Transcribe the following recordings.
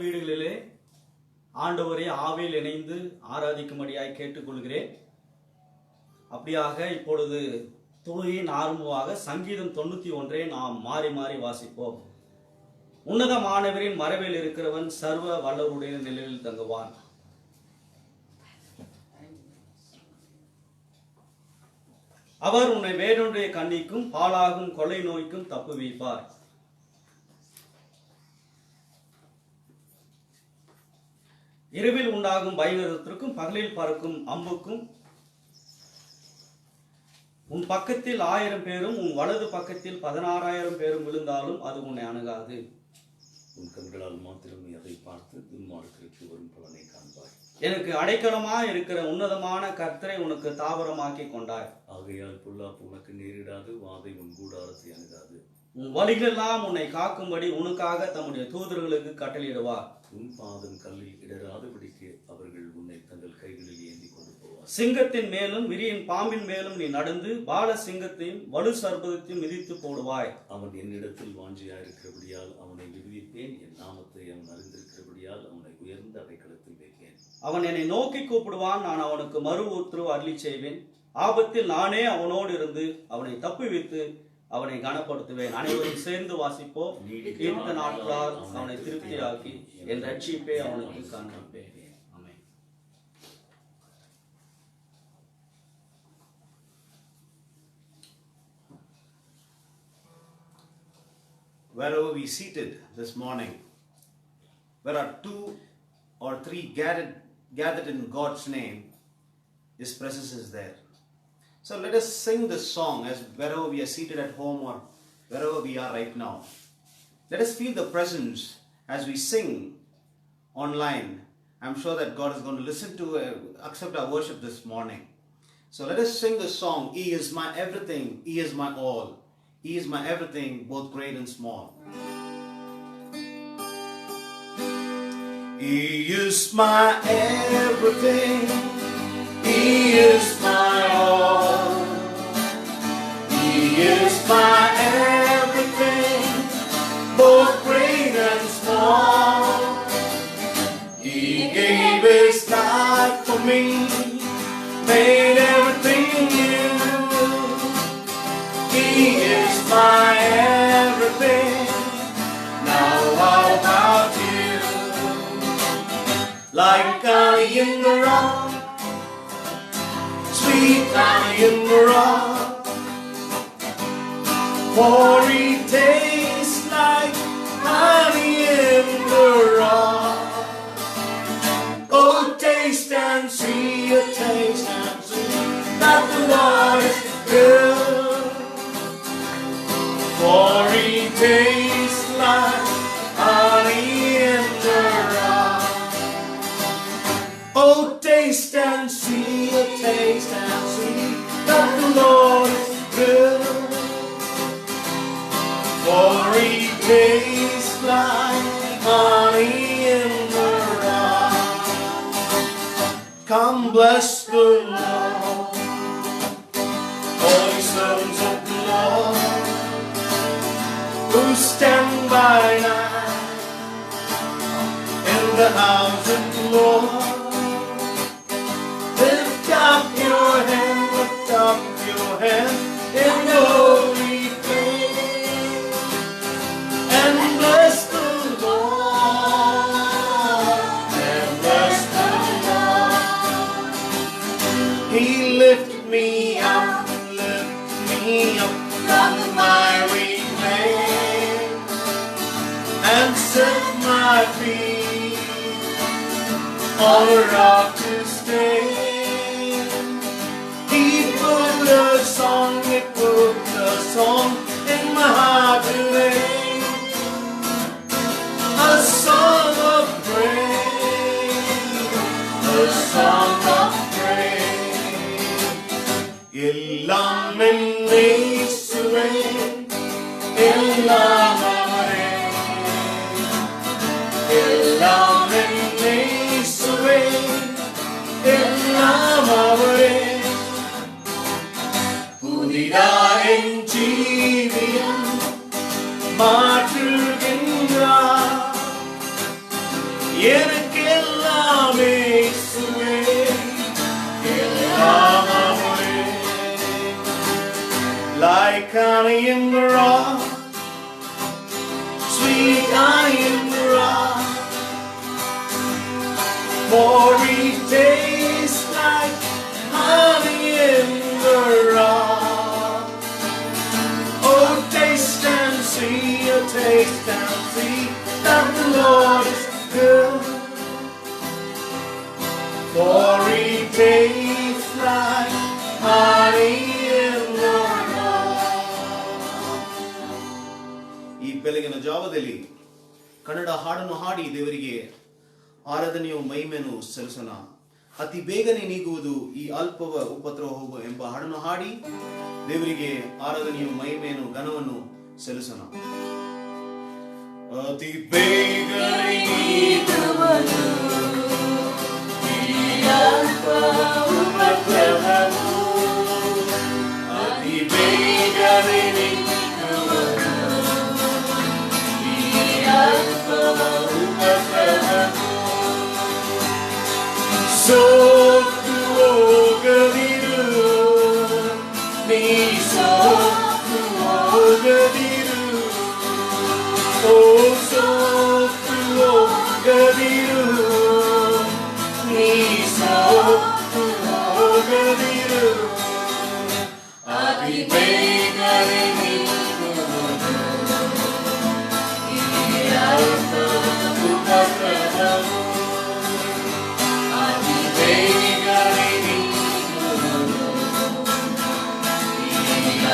வீடுகளிலே ஆண்டவரை ஆவியில் இணைந்து ஆராதிக்கும்படியாய் கேட்டுக்கொள்கிறேன். அப்படியாக இப்பொழுது தொழுகையின் ஆரம்பமாக சங்கீதம் 91 நாம் மாறி மாறி வாசிப்போம். உன்னதமானவரின் மறைவில் இருக்கிறவன் சர்வ வல்லவருடைய நிலையில் தங்குவான். அவர் உன்னை வேறொன்றைய கண்ணிக்கும் பாழாகும் கொள்ளை நோய்க்கும் தப்புவிப்பார். இரவில் உண்டாகும் பயங்கரத்திற்கும் பகலில் பறக்கும் அம்புக்கும் உன் பக்கத்தில் 1000 பேரும் உன் வலது பக்கத்தில் 16,000 பேரும் விழுந்தாலும் அது உன்னை அணுகாது. உன் கண்களால் மாத்திரமே அதை பார்த்து துன்மார்க்கருக்கு வரும் பலனை காண்பாய். எனக்கு அடைக்கலமா இருக்கிற உன்னதமான கர்த்தரை உனக்கு தாவரமாக்கி கொண்டாய். ஆகையால் பொல்லாப்பு உனக்கு நேரிடாது, வாதை உன் கூடாரத்தை அணுகாது. உன் வழிகளெல்லாம் உன்னை காக்கும்படி உனக்காக தம்முடைய தூதர்களுக்கு கட்டளையிடுவார். உன் பாதம் கல்லில் இடராதபடிக்கு அவர்கள் உன்னை தங்கள் கைகளில் ஏந்தி கொண்டு போவார். சிங்கத்தின் மேலும் விரியின் பாம்பின் மேலும் நீ நடந்து பால சிங்கத்தையும் வலு சர்ப்பத்தையும் மிதித்து போடுவாய். அவன் என்னிடத்தில் வாஞ்சியாயிருக்கிறபடியால் அவனை விடுவிப்பேன். என் நாமத்தை அவன் அறிந்திருக்கிறபடியால் அவனை உயர்ந்த அடைக்கலத்தில் வைப்பேன். அவன் என்னை நோக்கி கூப்பிடுவான், நான் அவனுக்கு மறு உத்தரவு அருளி செய்வேன். ஆபத்தில் நானே அவனோடு இருந்து அவனை தப்புவித்து அவனை கனப்படுத்துவேன். அனைவரும் சேர்ந்து வாசிப்போம். நீடித்த நாட்களால் அவனை திருப்தியாக்கி என் ரட்சிப்பை அவனுக்கு காண்பிப்பேன். ஆமென். Wherever we seated this morning, where are 2 or 3 gathered in God's name, His presence is there. So let us sing this song as wherever we are seated at home or wherever we are right now. Let us feel the presence as we sing online. I'm sure that God is going to listen to, accept our worship this morning. So let us sing this song, He is my everything, He is my all. He is my everything, both great and small. He is my everything, He is my all. He is my everything, both great and small. He gave His life for me, made everything new. He is my everything. Now how about you? Like honey in the rock, sweet honey in the rock, for He tastes like honey in the rock. Oh, taste and see, taste and see that the Lord is good. For He tastes like honey in the rock. Oh, taste and see, taste and see that the Lord is good. For He tastes like honey in the rock. Come bless the Lord, all His servants of the Lord, who stand by night in the house of the Lord. Lift up your hand in the holy faith and bless the Lord, and bless the Lord. He lifted me up from the miry clay and set my feet on a rock to stay. He put a song in my heart to sing, a song of praise, a song of praise. எல்லாம் என்னை சுவை, எல்லாம் அவரே, எல்லாம் என்னை சுவை, எல்லாம் அவரே. புதிதாய் என் ஜீவியம் மாற்றுகின்றார், எனக்கு எல்லாமே இயேசுவே, எல்லாமே. Like honey in the rock, sweet honey in the rock, for it tastes like honey in the rock. Oh, taste and see, oh, taste and see that the Lord is good. For it tastes like honey in the rock. ಈ ಬೆಳಗಿನ ಜಾವದಲ್ಲಿ ಕನ್ನಡ ಹಾಡನ್ನು ಹಾಡಿ ದೇವರಿಗೆ ಆರಾಧನೆಯು ಮಹಿಮೆಯನ್ನು ಸಲ್ಲಿಸೋಣ. ಅತಿ ಬೇಗನೆ ನೀಗುವುದು ಈ ಅಲ್ಪವ ಉಪದ್ರವ ಹೋಗು ಎಂಬ ಹಾಡನ್ನು ಹಾಡಿ ದೇವರಿಗೆ ಆರಾಧನೆಯು ಮಹಿಮೆಯನ್ನು ಘನವನ್ನು ಸಲ್ಲಿಸೋಣ. ಅತಿ ಬೇಗನೆ ನೀಗುವುದು ಈ ಅಲ್ಪವ ಉಪದ್ರವವು, ಅತಿ ಬೇಗನೆ ನೀಗುವುದು ಈ ಅಲ್ಪವ ಉಪದ್ರವವು. ಸೋತು ಹೋಗದಿರು, ನೀ ಸೋತು ಹೋಗದಿರು, ಓ ಸೋತು ಹೋಗದಿರು, ನೀ ಸೋತು ಹೋಗದಿರು. ಅತಿ ಬೇಗನೆ ನೀಗುವುದು ಈ ಅಲ್ಪವ ಉಪದ್ರವವು, ಅತಿ ಬೇಗನೆ ನೀಗುವುದು ಈ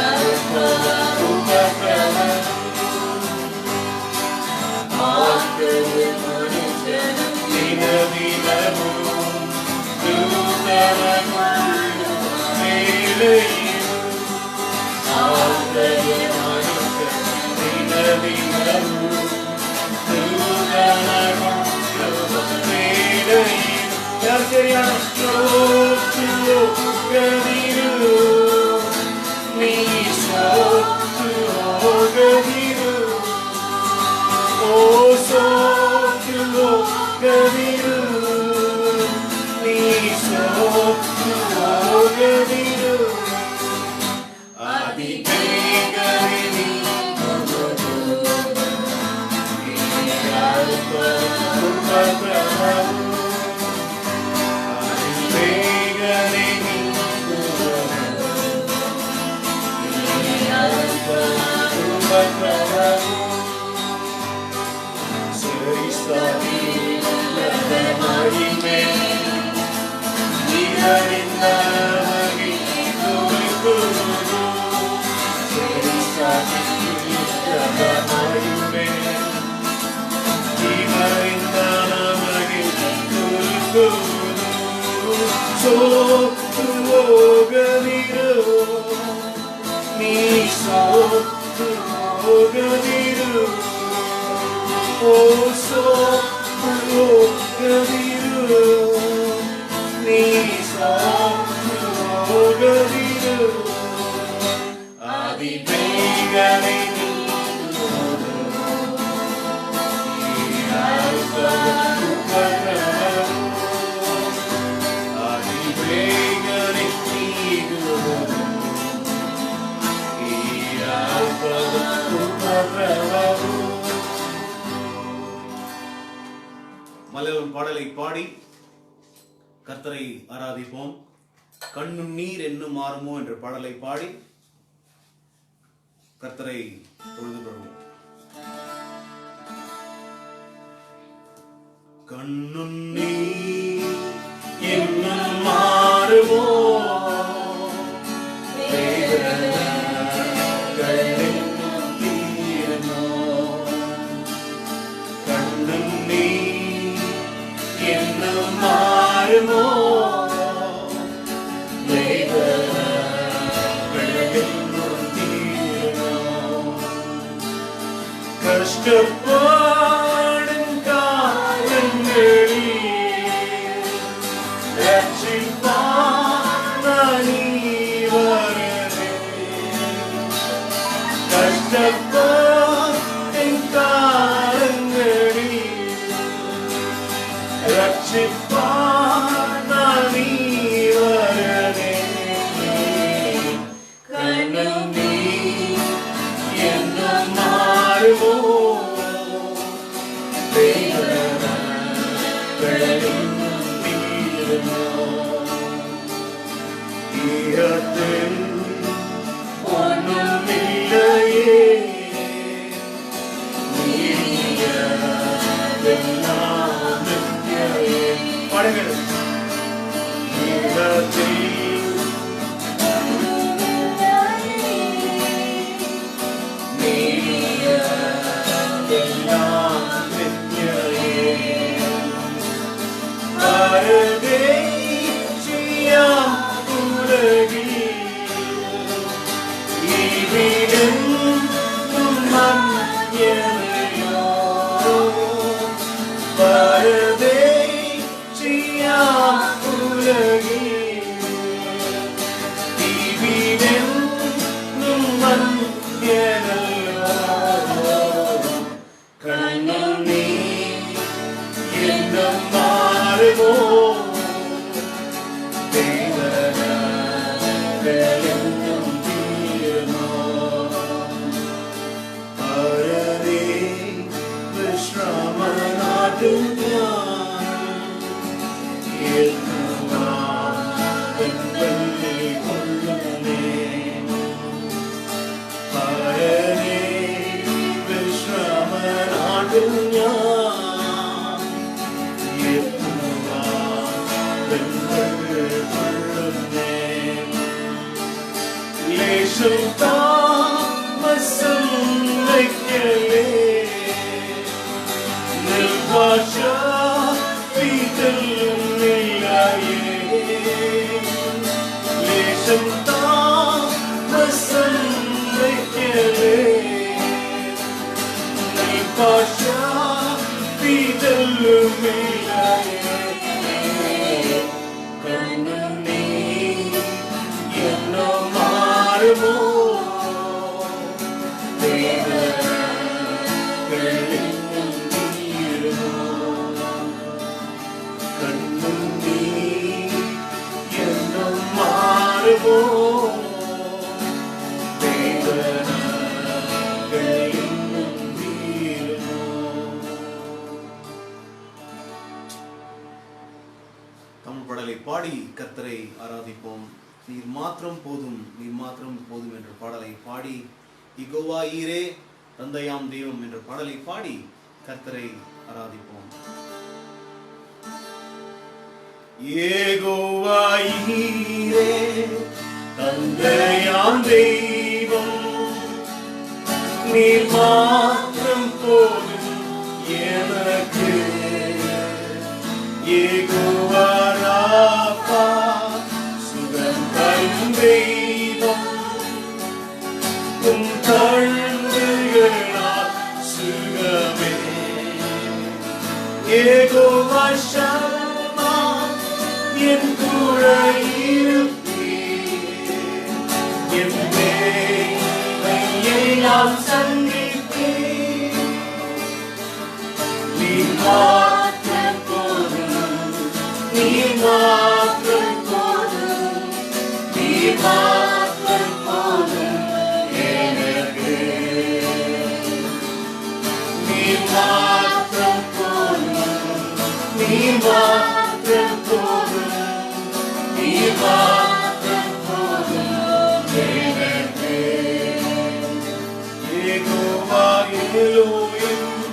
ಅಲ್ಪವ ಉಪದ್ರವವು. ಆತನು ಮನುಷ್ಯನು ದಿನ ದಿನವೂ ನೂತನಗೊಳ್ಳುವ ವೇಳೆಯು, ಆತನು ಮನುಷ್ಯನು ದಿನ ದಿನವೂ ನೂತನಗೊಳ್ಳುವ ವೇಳೆಯು. ಯಾರು ಸರಿಯಾದ ಸೋತು ಹೋಗದಿರು, ನೀ ಸೋತು ಹೋಗದಿರು, ಓ ಸೋತು ಹೋಗದಿರು, ನೀ ಸೋತು ಹೋಗದಿರು. ಅತಿ ಬೇಗನೆ ನೀಗುವುದು ಈ ಅಲ್ಪವ ಉಪದ್ರವವು, ಅತಿ ಬೇಗನೆ ನೀಗುವುದು ಈ ಅಲ್ಪವ ಉಪದ್ರವವು. ಸರಿಸಲಿಲ್ಲದ ಮಹಿಮೆ ಇದರಿಂದ ನಮಗೆ ದೊರಕುವುದು, ಸರಿಸಲಿಲ್ಲದ ಮಹಿಮೆ ಇದರಿಂದ ನಮಗೆ ದೊರಕುವುದು. ಸೋತು ಹೋಗದಿರು, ನೀ ಸೋತು ಹೋಗದಿರು, ಓ ಸೋತು ಹೋಗದಿರು, ನೀ ಸೋತು ಹೋಗದಿರು. ಅತಿ ಬೇಗನೆ ನೀಗುವುದು ಈ ಅಲ್ಪವ ಉಪದ್ರವವು, ಅತಿ ಬೇಗನೆ ನೀಗುವುದು ಈ ಅಲ್ಪವ ಉಪದ್ರವವು. மலையாளம் பாடலை பாடி கர்த்தரை ஆராதிப்போம். கண்ணும் நீர் என்னும் மாறுமோ என்ற பாடலை பாடி கர்த்தரை தொழுது கொள்வோம். கண்ணும் நீர் என்னும் மாறுமோ, கண்ணென்னும் தீருமோ, கண்ணும் நீர் என்னும் மாறுமோ, கண்ணென்னும் தீருமோ. கஷ்டப்படும் காலங்களில் ரட்சிப்பான் நீ வருவே. கஷ்டப்படும் காலங்களில் ரட்சிப்பார் நான் நீ வரவே கண்ணும் நீ என்ன மாறுமோ பாடி கர்த்தரை ஆராதிப்போம். நீர் மாத்திரம் போதும், நீர் மாத்திரம் போதும் என்ற பாடலை பாடி, யெகோவா ஈரே தந்தையாம் தெய்வம் என்ற பாடலை பாடி கர்த்தரை ஆராதிப்போம். யெகோவா ஈரே தந்தையாம் தெய்வம், நீர் மாத்திரம் போதும் எனக்கு. யெகோவா ராபா சுகம் தரும் தெய்வம், உம் தழும்புகளால் சுகமே. யெகோவா ஷம்மா என் கூட இருப்பீர், என் தேவையெல்லாம் சந்திப்பீர். நீர் மாத்திரம் போதும், நீர் மாத்திரம் போதும், நீர் மாத்திரம் போதும் எனக்கு. நீர் மாத்திரம் போதும், நீர் மாத்திரம் போதும், நீர் மாத்திரம் போதும் எனக்கு. யெகோவா எலோஹிம்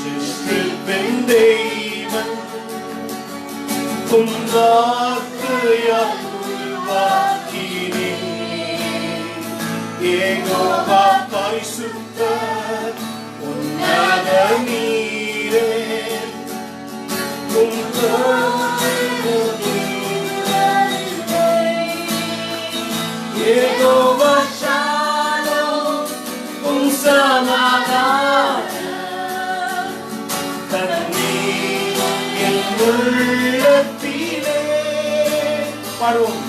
சிருஷ்டிப்பின் தெய்வன், உம் வார்த்தையால் உருவாக்கினீர். யெகோவா பரிசுத்தர் உன்னத நீரே, உம் யெகோவா ஷாலோம் உம் சமாதானம் தந்தீர் என் உள்ளத்திலே. பாடுவோம்.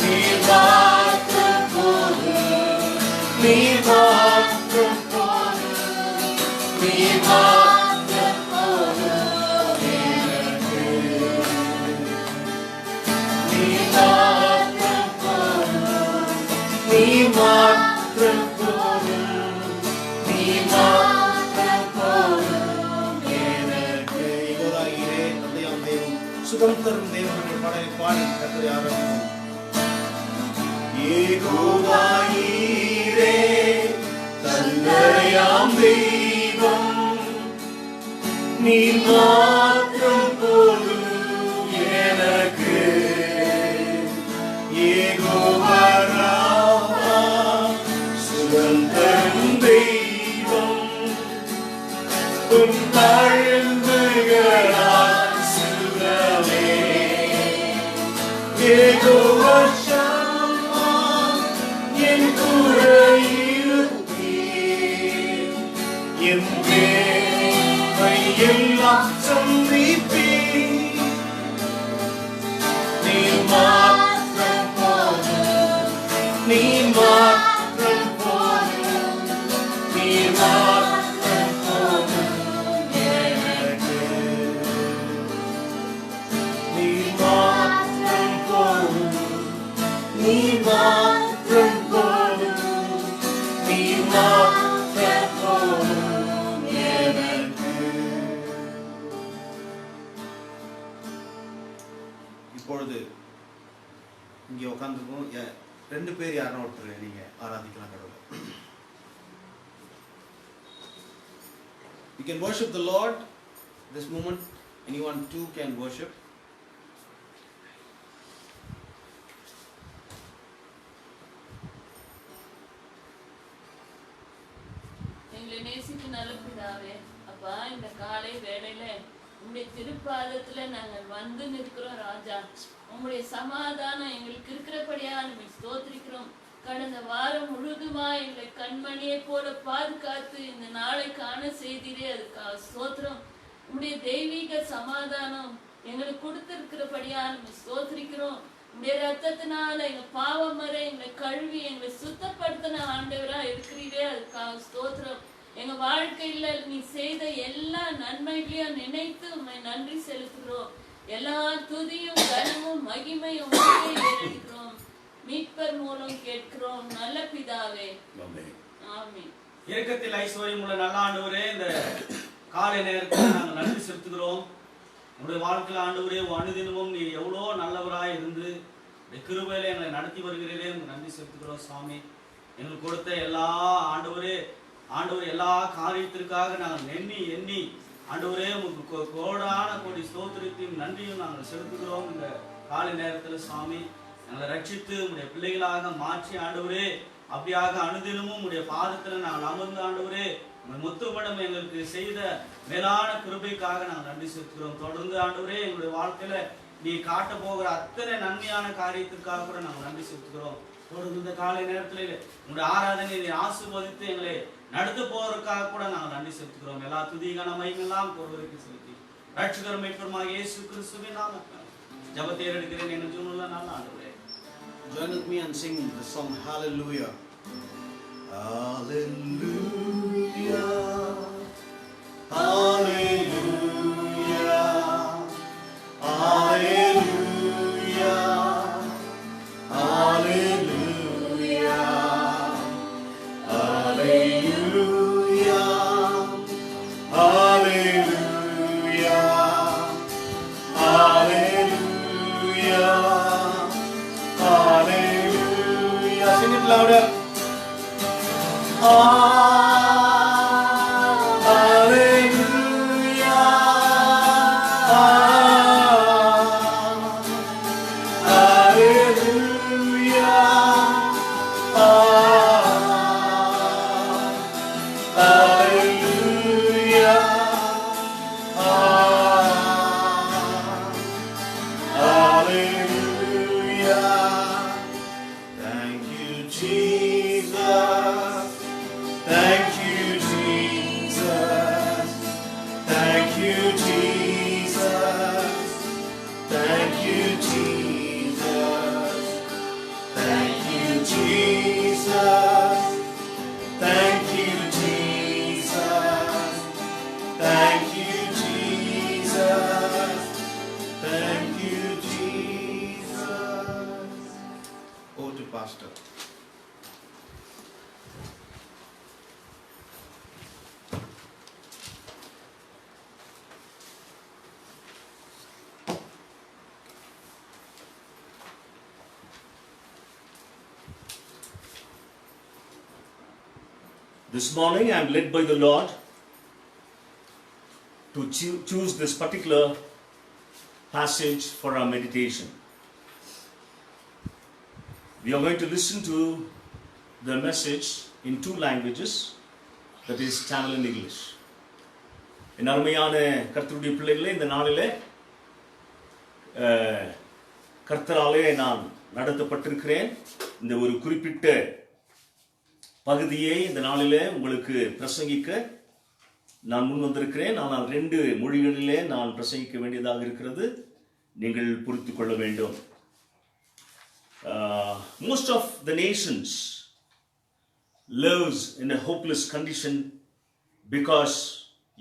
நீர் மாத்திரம் போதும், நீர் மாத்திரம் போதும், நீர் மாத்திரம் போதும் எனக்கு. சுகம் தரும் தேவன் என்ற பாடலை பாடி கர்த்தரை ஆராதிப்போம். யெகோவா ஈரே தந்தையாம் தெய்வம், நீ மாத்திரம் போதும் எனக்கு. யெகோவா ராமா சுகம் தரும் தெய்வம், உன் தழும்புகளால் சுகமே. யெகோவா ஷம்மா என் கூட இருப்பீர், என் தேவை எல்லாம் சந்திப்பீர். நீ மாத்திரம் போதும், நீ மாத்திரம் போதும், நீ மாத்திரம் போதும் எனக்கு. நீ மாத்திரம் போதும், நீ மாத்திரம் போதும், நீ மாத்திரம் போதும் எனக்கு. இப்பொழுது இங்கே உட்காந்துருக்கோம். ரெண்டு பேர் யாரும் ஒருத்தர் நீங்க ஆராதிக்கலாம் கடவுளை. You can worship the Lord this moment. Anyone too can worship. எங்களை நேசித்து நல்ல பிதாவே, அப்பா இந்த காலை வேளையில உங்களுடைய திருப்பாதத்துல நாங்கள் வந்து நிற்கிறோம் ராஜா. உங்களுடைய சமாதானம் எங்களுக்கு இருக்கிறபடியா நம்ம ஸ்தோத்திரிக்கிறோம். கடந்த வாரம் முழுதுமா எங்களை கண்மணியை போல பாதுகாத்து இந்த நாளை காண செய்தீரே, அதுக்காக ஸ்தோத்திரம். உங்களுடைய தெய்வீக சமாதானம் எங்களுக்கு கொடுத்திருக்கிறபடியா நம்ம ஸ்தோத்திரிக்கிறோம். உங்களுடைய ரத்தத்தினால எங்க பாவம் வரை எங்களை கழுவி எங்களை சுத்தப்படுத்தின ஆண்டவரா இருக்கிறீரே, அதுக்காக ஸ்தோத்திரம். எங்க வாழ்க்கையில நீ செய்த எல்லா நன்மைகளையும் நினைத்து உண்மை நன்றி செலுத்துகிறோம். எல்லா துதியும் கனமும் மகிமையும் ஏறெடுக்கிறோம். மீட்பர் மூலம் கேட்கிறோம் நல்ல பிதாவே, ஆமென். இரக்கத்தில் ஐஸ்வர்யம் உள்ள நல்ல ஆண்டவரே, இந்த காலை நேரத்தில் நாங்கள் நன்றி செலுத்துகிறோம். உங்களுடைய வாழ்க்கையில் ஆண்டவரே அனுதினமும் நீ எவ்வளோ நல்லவராய் இருந்து இந்த கிருபையில எங்களை நடத்தி வருகிறீரே, நன்றி செலுத்துகிறோம் சாமி. எங்களுக்கு கொடுத்த எல்லா ஆண்டவரே எல்லா காரியத்திற்காக நாங்கள் எண்ணி எண்ணி ஆண்டவரே உங்களுக்கு கோடான கோடி ஸ்தோத்திரத்தையும் நன்றியும் நாங்கள் செலுத்துகிறோம். இந்த காலை நேரத்தில் சாமி எங்களை ரட்சித்து உங்களுடைய பிள்ளைகளாக மாற்றி ஆண்டவரே அப்படியாக அனுதினமும் உங்களுடைய பாதத்தில் நாங்கள் அமர்ந்து ஆண்டவரே முத்துப்படம் எங்களுக்கு செய்த மேலான கிருபைக்காக நாங்கள் நன்றி செலுத்துகிறோம். தொடர்ந்து ஆண்டவரே எங்களுடைய வாழ்க்கையில நீ காட்ட போகிற அத்தனை நன்மையான காரியத்திற்காக கூட நாங்கள் நன்றி செலுத்துகிறோம். தொடர்ந்து இந்த காலை நேரத்தில் உங்களுடைய ஆராதனையை ஆசீர்வதித்து எங்களை நடந்து போவதற்காக கூட நாங்கள் நன்றி செலுத்துகிறோம். எல்லா துதிகான மகிமையெல்லாம் ஒருவருக்கு செலுத்தி ரட்சகர் மீட்பருமாக இயேசு கிறிஸ்துவின் நாமத்தில் ஜெபத்தை எடுக்கிறேன் எங்கள் ஜீவனுள்ள நல்ல ஆண்டவரே. Join with me and sing the song Hallelujah. Hallelujah. Hallelujah. Hallelujah. Hallelujah. Hallelujah. Hallelujah. Hallelujah. Hallelujah. Sing it louder. Hallelujah. Hallelujah. Hallelujah. Hallelujah. Thank you, Jesus. This morning I am led by the Lord to choose this particular passage for our meditation. We are going to listen to the message in two languages, that is Tamil and English. என் அருமையான கர்த்தருடைய பிள்ளைகளே, இந்த நாளிலே கர்த்தராலே நான் நடத்தப்பட்டிருக்கிறேன். இந்த ஒரு குறிப்பிட்ட பகுதியை இந்த நாளிலே உங்களுக்கு பிரசங்கிக்க நான் முன் வந்திருக்கிறேன். ஆனால் 2 மொழிகளிலே நான் பிரசங்கிக்க வேண்டியதாக இருக்கிறது. நீங்கள் புரிந்து கொள்ள வேண்டும். Most of the nations lives in a hopeless condition because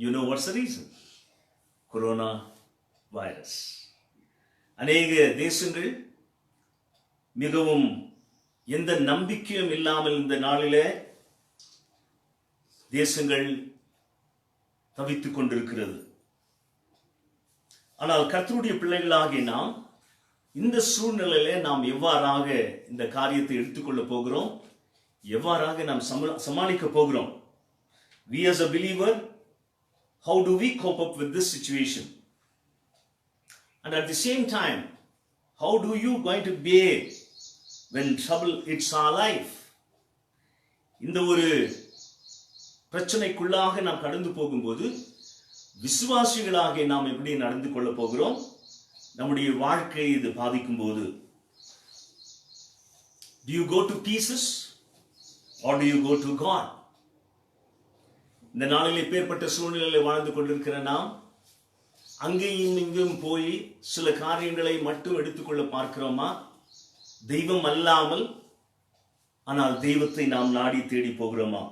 you know what's the reason? Corona virus. அநேக தேசங்கள் மிகவும் எந்த நம்பிக்கையும் இல்லாமல் இந்த நாளிலே தேசங்கள் தவித்துக் கொண்டிருக்கிறது. ஆனால் கர்த்தருடைய பிள்ளைகளாகிய நாம் இந்த சூழ்நிலையிலே நாம் எவ்வாறாக இந்த காரியத்தை எடுத்துக்கொள்ள போகிறோம், எவ்வாறாக நாம் சமாளிக்க போகிறோம்? We as a believer, how do we cope up with this situation? And at the same time, how do you going to behave when trouble hits our life? இந்த ஒரு பிரச்சனைக்குள்ளாக நாம் கடந்து போகும்போது விசுவாசிகளாக நாம் எப்படி நடந்து கொள்ள போகிறோம்? நம்முடைய வாழ்க்கையை இது பாதிக்கும் போது do you go to pieces or do you go to God? இந்த நாளில் இப்பேற்பட்ட சூழ்நிலையில் வாழ்ந்து கொண்டிருக்கிற நாம் அங்கேயும் இங்கும் போய் சில காரியங்களை மட்டும் எடுத்துக்கொள்ள பார்க்கிறோமா? தெய்வம் அல்லாமல் ஆனால் தெய்வத்தை நாம் நாடி தேடி போகிறோமா?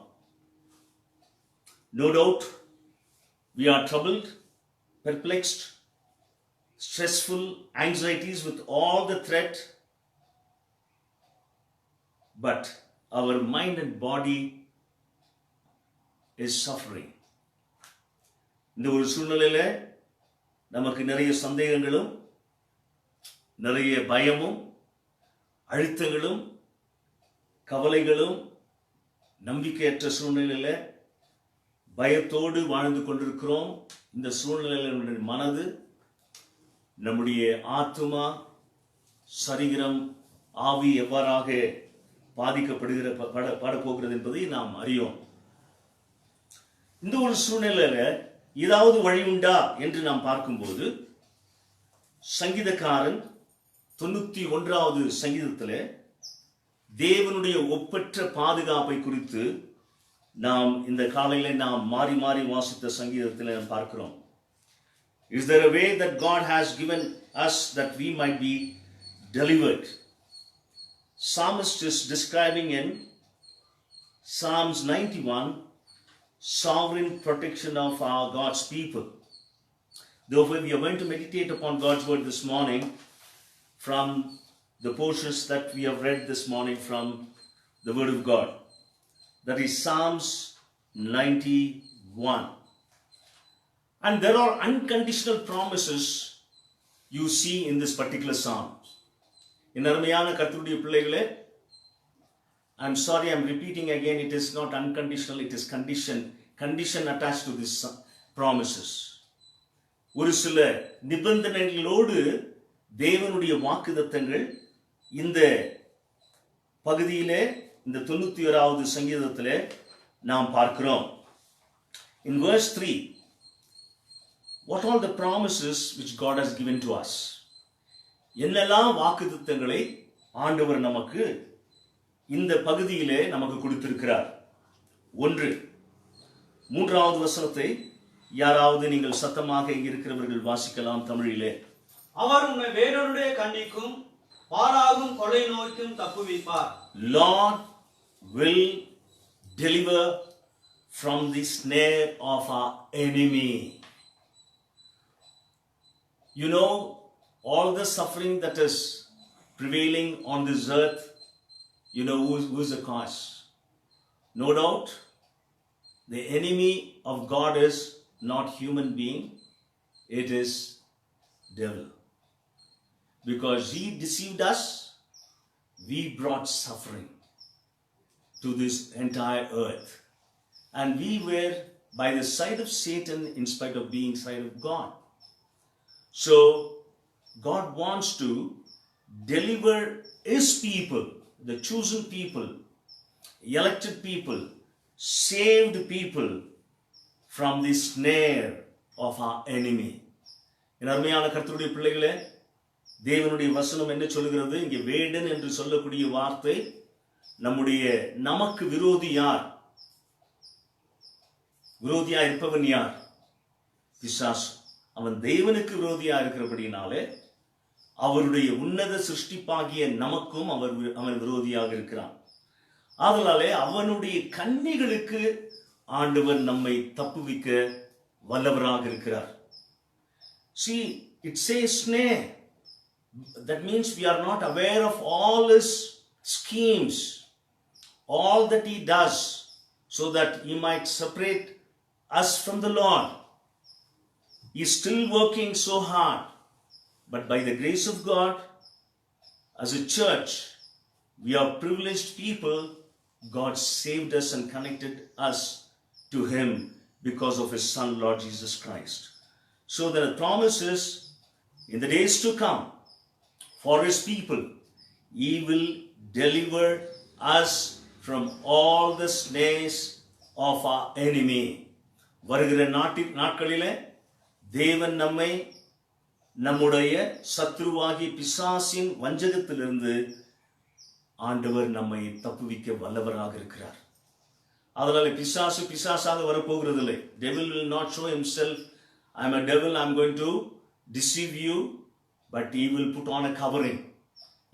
No doubt we are troubled, perplexed, stressful, anxieties with all the threat, but our mind and body is suffering. இந்த ஒரு சூழ்நிலையில நமக்கு நிறைய சந்தேகங்களும் நிறைய பயமும் அழுத்தங்களும் கவலைகளும் நம்பிக்கையற்ற சூழ்நிலையில பயத்தோடு வாழ்ந்து கொண்டிருக்கிறோம். இந்த சூழ்நிலையில் நம்முடைய மனது, நம்முடைய ஆத்துமா, சரீரம், ஆவி எவ்வாறாக பாதிக்கப்படப்போகிறது என்பதை நாம் அறியோம். இந்த ஒரு சூழ்நிலையில ஏதாவது வழி உண்டா என்று நாம் பார்க்கும்போது சங்கீதக்காரன் 91வது சங்கீதத்தில் தேவனுடைய ஒப்பற்ற பாதுகாப்பை குறித்து நாம் இந்த காலையில நாம் மாறி மாறி வாசித்த சங்கீதத்தில் நாம் பார்க்கிறோம். Is there a way that God has given us that we might be delivered? Psalmist is describing in Psalms 91 sovereign protection of our God's people. Therefore, we are going to meditate upon God's word this morning from the portions that we have read this morning from the word of God. That is Psalms 91. And there are unconditional promises you see in this particular psalm. In அருமையான கர்த்தருடைய பிள்ளைகளே, I'm sorry, I'm repeating again, it is not unconditional, it is condition attached to these promises. ஒரு சில நிபந்தனைகளோடு தேவனுடைய வாக்குத்தத்தங்கள் இந்த பகுதியிலே, இந்த 91வது சங்கீதத்திலே நாம் பார்க்கிறோம். In verse 3, what are the promises which God has given to us? என்னெல்லாம் வாக்குத்தத்தங்களை ஆண்டவர் நமக்கு இந்த பகுதியிலே நமக்கு கொடுத்திருக்கிறார்? 1, 3வது வசனத்தை யாராவது நீங்கள் சத்தமாக இருக்கிறவர்கள் வாசிக்கலாம் தமிழிலே. அவர் உன்னை வேறொருடைய கண்ணிக்கும் பாழாகும் கொலை நோய்க்கும் தப்புவிப்பார். Lord will deliver from the snare of our enemy. You know, all the suffering that is prevailing on this earth, you know who is the cause? No doubt, the enemy of God is not human being, it is devil. Because he deceived us, we brought suffering to this entire earth. and we were by the side of Satan in spite of being side of God. So God wants to deliver his people, the chosen people, elected people, saved people from the snare of our enemy. என் அருமையான கர்த்தருடைய பிள்ளைகளே, தேவனுடைய வசனம் என்ன சொல்கிறது? இங்கே வேடன் என்று சொல்லக்கூடிய வார்த்தை நம்முடைய நமக்கு விரோதி யார்? விரோதியா இருப்பவன் யார்? பிசாசு. அவன் தேவனுக்கு விரோதியா இருக்கிறபடினாலே அவருடைய உன்னத சிருஷ்டிப்பாகிய நமக்கும் அவன் விரோதியாக இருக்கிறான். ஆதலாலே அவனுடைய கண்ணிகளுக்கு ஆண்டவர் நம்மை தப்புவிக்க வல்லவராக இருக்கிறார். See, it says snare. That means we are not aware of all his schemes, all that he does, so that he might separate us from the Lord. He is still working so hard, but by the grace of God, as a church, we are privileged people. God saved us and connected us to him because of his Son, Lord Jesus Christ. So the promise is, in the days to come, for his people, he will deliver us from all the snares of our enemy. வருகிற நாட்களிலே தேவன் நம்மை நம்முடைய சத்ருவாகி பிசாசின் வஞ்சகத்திலிருந்து ஆண்டவர் நம்மை தப்புவிக்க வல்லவராக இருக்கிறார். அதனால பிசாசாக வரப்போகிறது இல்லை. Devil will not show himself, I am a devil, I am going to deceive you, but he will put on a covering.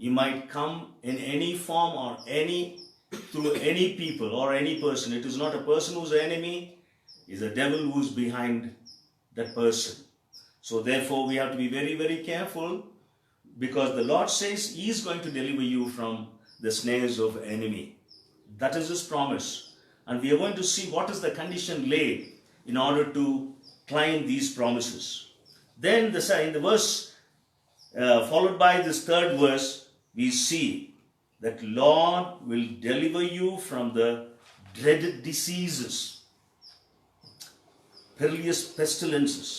He might come in any form or through any people or any person. It is not a person who is the enemy, it is a devil who is behind that person. So therefore we have to be very, very careful, because the Lord says he is going to deliver you from the snares of enemy. That is his promise. And we are going to see what is the condition laid in order to claim these promises. Then in the verse followed by this third verse, we see that Lord will deliver you from the dreaded diseases, perilous pestilences.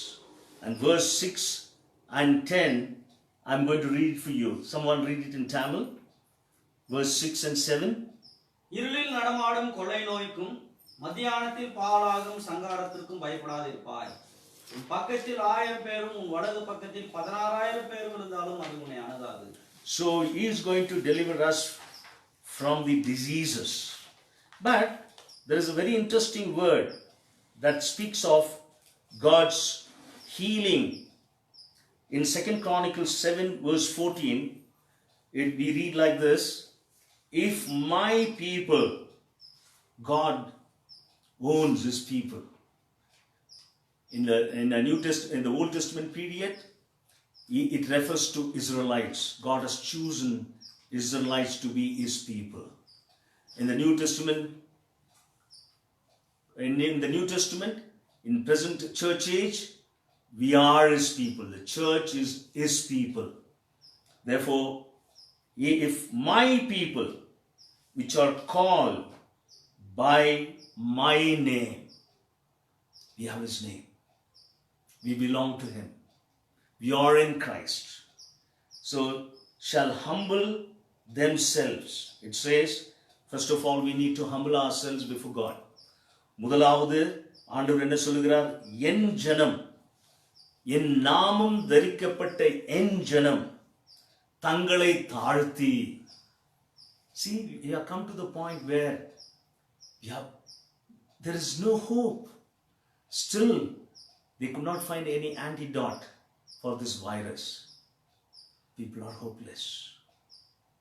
And verse 6 and 10, I'm going to read for you. Someone read it in Tamil. Verse 6 and 7. இருளில் நடமாடும் கொள்ளை நோய்க்கும் மத்தியானத்தில் பாழாகும் சங்காரத்திற்கும் பயப்படாதிருப்பாய். உன் பக்கத்தில் 1000 பேரும் உன் வலது பக்கத்தில் 16000 பேரும் இருந்தாலும் அது உன்னை அணுகாது. So he is going to deliver us from the diseases. But there is a very interesting word that speaks of God's healing. In 2 Chronicles 7 verse 14, we read like this: if my people, God owns his people. In the Old Testament period, it refers to Israelites. God has chosen Israelites to be his people. In the New Testament, in present church age, we are his people. The church is his people. Therefore, if my people, which are called by my name, we have his name. We belong to him. We are in Christ. So, shall humble themselves. It says, first of all, we need to humble ourselves before God. முதலாவது ஆண்டவர் என்ன சொல்லுகிறார்? என் ஜனம், என் நாமம் தரிக்கப்பட்ட என் ஜனம் தங்களை தாழ்த்தி. See, we have come to the point where there is no hope. Still, they could not find any antidote for this virus. People are hopeless.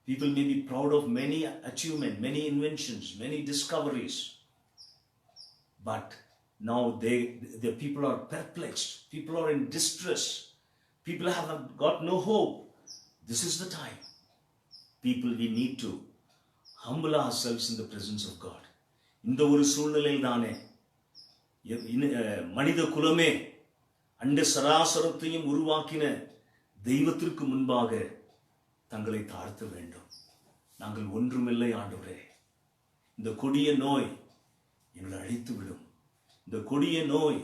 People may be proud of many achievements, many inventions, many discoveries. But now the people are perplexed. People are in distress. People have got no hope. This is the time. People, we need to humble ourselves in the presence of God. இந்த ஒரு சூழ்நிலையில் தானே மனித குலமே அண்ட சராசரத்தையும் உருவாக்கின தெய்வத்திற்கு முன்பாக தங்களை தாழ்த்த வேண்டும். நாங்கள் ஒன்றுமில்லை ஆண்டவரே. இந்த கொடிய நோய் எங்களை அழித்து விடும். இந்த கொடிய நோய்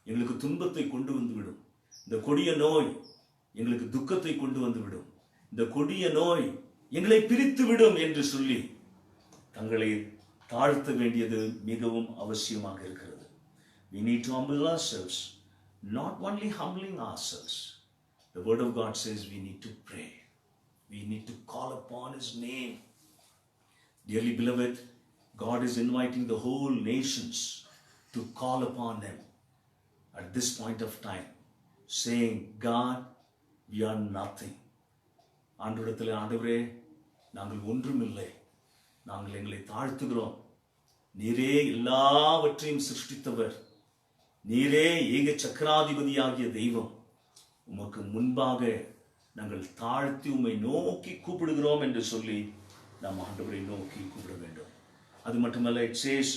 எங்களுக்கு துன்பத்தை கொண்டு வந்துவிடும். இந்த கொடிய நோய் எங்களுக்கு துக்கத்தை கொண்டு வந்துவிடும். இந்த கொடிய நோய் எங்களை பிரித்து விடும் என்று சொல்லி தங்களை தாழ்த்த வேண்டியது மிகவும் அவசியமாக இருக்கிறது. We need to humble ourselves. Not only humbling ourselves. The word of God says we need to pray. We need to call upon His name. Dearly beloved, God is inviting the whole nations to call upon Him at this point of time, saying, God, we are nothing. ஆண்டவரிடத்தில், ஆண்டவரே, நாங்கள் ஒன்றுமில்லை, நாங்கள் எங்களை தாழ்த்துகிறோம். நீரே எல்லாவற்றையும் சிருஷ்டித்தவர், நீரே ஏக சக்கராதிபதியாகிய தெய்வம், உமக்கு முன்பாக நாங்கள் தாழ்த்தி உம்மை நோக்கி கூப்பிடுகிறோம் என்று சொல்லி நாம் ஆண்டவரை நோக்கி கூப்பிட வேண்டும். அது மட்டுமல்ல, it says,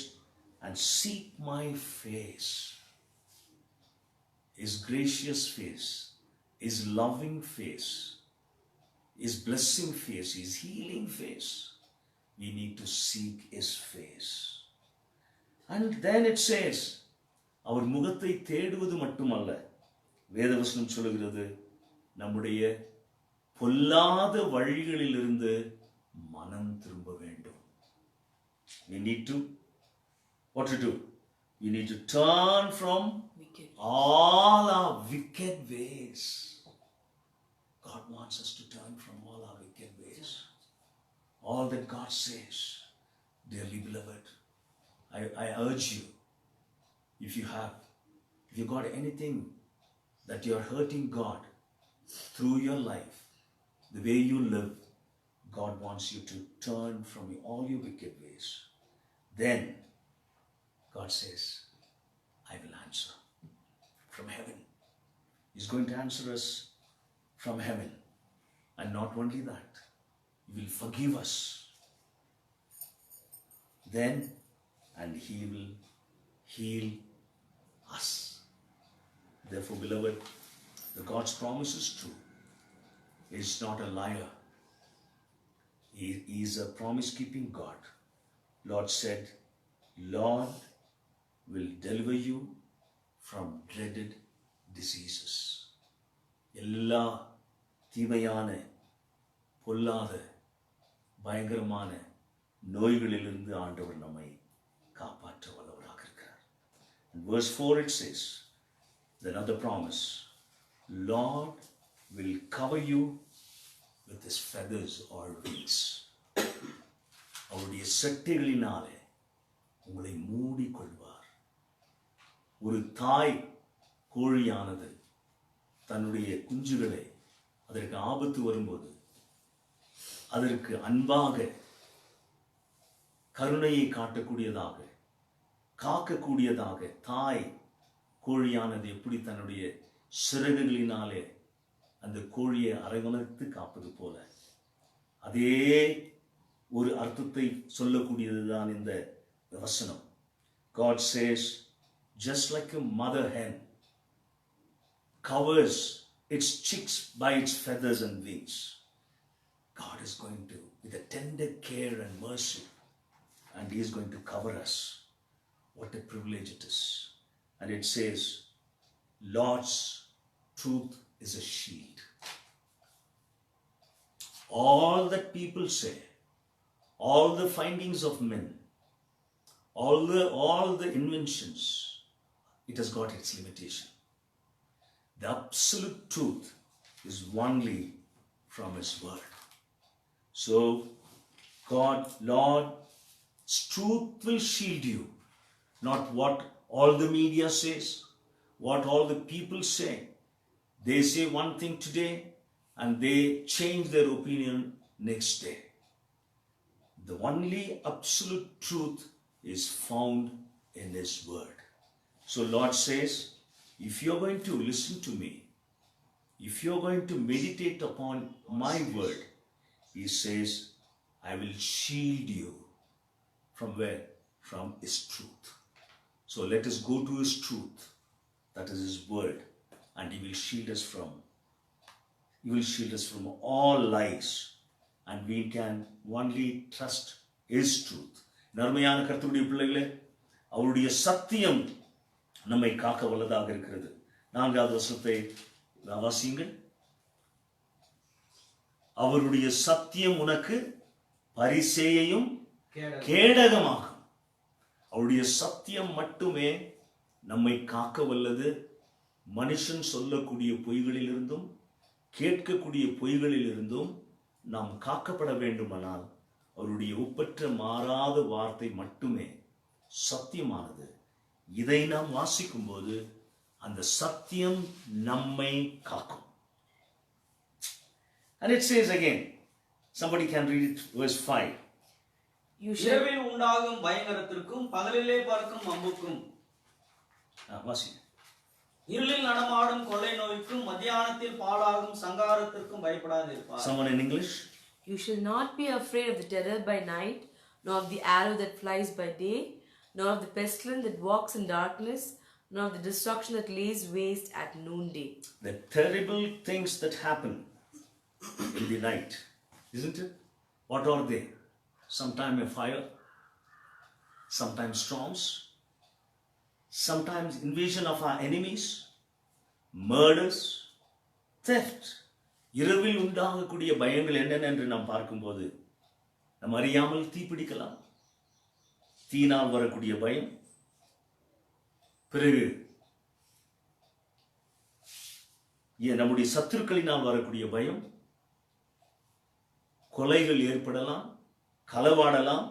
and seek my face, His gracious face, His loving face, His blessing face, His healing face. We need to seek His face. And then it says, அவர் முகத்தை தேடுவது மட்டுமல்ல, வேதவசனம் சொல்லுகிறது, நம்முடைய பொல்லாத வழிகளிலிருந்து மனம் திரும்ப வேண்டும். We need to, what to do? We need to turn from all our wicked ways. God wants us to turn from all our wicked ways. All that God says, dearly beloved, I urge you, if you got anything that you are hurting God through your life, the way you live, God wants you to turn from all your wicked ways. Then God says, I will answer from heaven. He's going to answer us from heaven. And not only that, He will forgive us. Then, and He will heal us. Therefore, beloved, the God's promise is true. He is not a liar. He is a promise-keeping God. Lord said, Lord will deliver you from dreaded diseases. எல்லா தீமையான, பொல்லாத, பயங்கரமான நோய்களிலிருந்து ஆண்டவர் நம்மை காப்பாற்ற வல்லவராக இருக்கிறார். In verse 4 it says, another promise, Lord will cover you with His feathers or wings. அவருடைய செட்டைகளினாலே உங்களை மூடிக்கொள்வார். ஒரு தாய் கோழியானது தன்னுடைய குஞ்சுகளை அதற்கு ஆபத்து வரும்போது அதற்கு அன்பாக, கருணையை காட்டக்கூடியதாக, காக்கக்கூடியதாக தாய் கோழியானது எப்படி தன்னுடைய சிறகுகளினாலே அந்த கோழியை அரவணைத்து காப்பது போல, அதே ஒரு அர்த்தத்தை சொல்லக்கூடியதுதான் இந்த வசனம். God says, just like a mother hen covers its chicks by its feathers and wings, God is going to, with a tender care and mercy, and He is going to cover us. What a privilege it is. And it says, Lord's truth is a shield. All that people say, all the findings of men, all the inventions, it has got its limitation. The absolute truth is only from His word. So, Lord's truth will shield you. Not what all the media says, what all the people say. They say one thing today and they change their opinion next day. The only absolute truth is found in His word. So Lord says, if you're going to listen to me, if you're going to meditate upon my word, He says, I will shield you. From where? From His truth. So let us go to His truth, that is His word, and He will shield us from all lies, and we can only trust His truth. நர்மையான கர்த்தருடைய பிள்ளைகளே, அவருடைய சத்தியம் நம்மை காக்க வல்லதாக இருக்கிறது. 4வது வசனத்தை வாசியுங்கள். அவருடைய சத்தியம் உனக்கு பரிசேயையும் கேடகமாகும். அவருடைய சத்தியம் மட்டுமே நம்மை காக்க வல்லது. மனுஷன் சொல்லக்கூடிய பொய்களிலிருந்தும் கேட்கக்கூடிய பொய்களிலிருந்தும் நாம் காக்கப்பட வேண்டுமானால் அவருடைய ஒப்பற்ற மாறாத வார்த்தை மட்டுமே சத்தியமானது. இதை நாம் வாசிக்கும் போது அந்த சத்தியம் நம்மை காக்கும். And it says again, somebody can read it, verse 5. இரவில் உண்டாகும் பயங்கரத்திற்கும் பகலிலே பறக்கும் அம்புக்கும் வாசி. இருளில் நடமாடும் கொள்ளை நோய்க்கும் மத்தியானத்தில் பாழாகும் சங்காரத்திற்கும் பயப்படாதிருப்பார். Someone in English? You shall not be afraid of the terror by night, nor of the arrow that flies by day, nor of the pestilence that walks in darkness, nor of the destruction that lays waste at noonday. The terrible things that happen in the night, isn't it? What are they? Sometimes a fire, sometimes storms, sometimes invasion of our enemies, murders, theft. இரவில் உண்டாகக்கூடிய பயங்கள் என்னென்ன என்று நாம் பார்க்கும்போது நாம் அறியாமல் தீப்பிடிக்கலாம். தீனால் வரக்கூடிய பயம், பிறகு நம்முடைய சத்துருக்களினால் வரக்கூடிய பயம், கொலைகள் ஏற்படலாம், களவாடலாம்.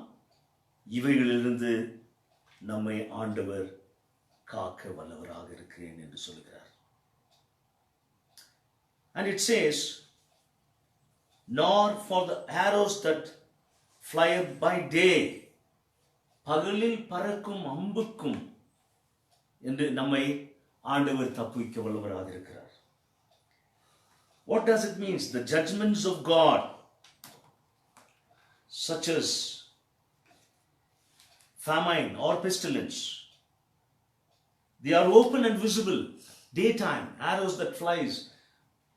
இவைகளிலிருந்து நம்மை ஆண்டவர் காக்க வல்லவராக இருக்கிறேன் என்று சொல்கிறார். And it says, nor for the arrows that fly by day, பகலில் பறக்கும் அம்புக்கும் என்று நம்மை ஆண்டவர் தப்புவிக்க வல்லவராக இருக்கிறார். What does it mean? The judgments of God, such as famine or pestilence, they are open and visible. Daytime, arrows that flies.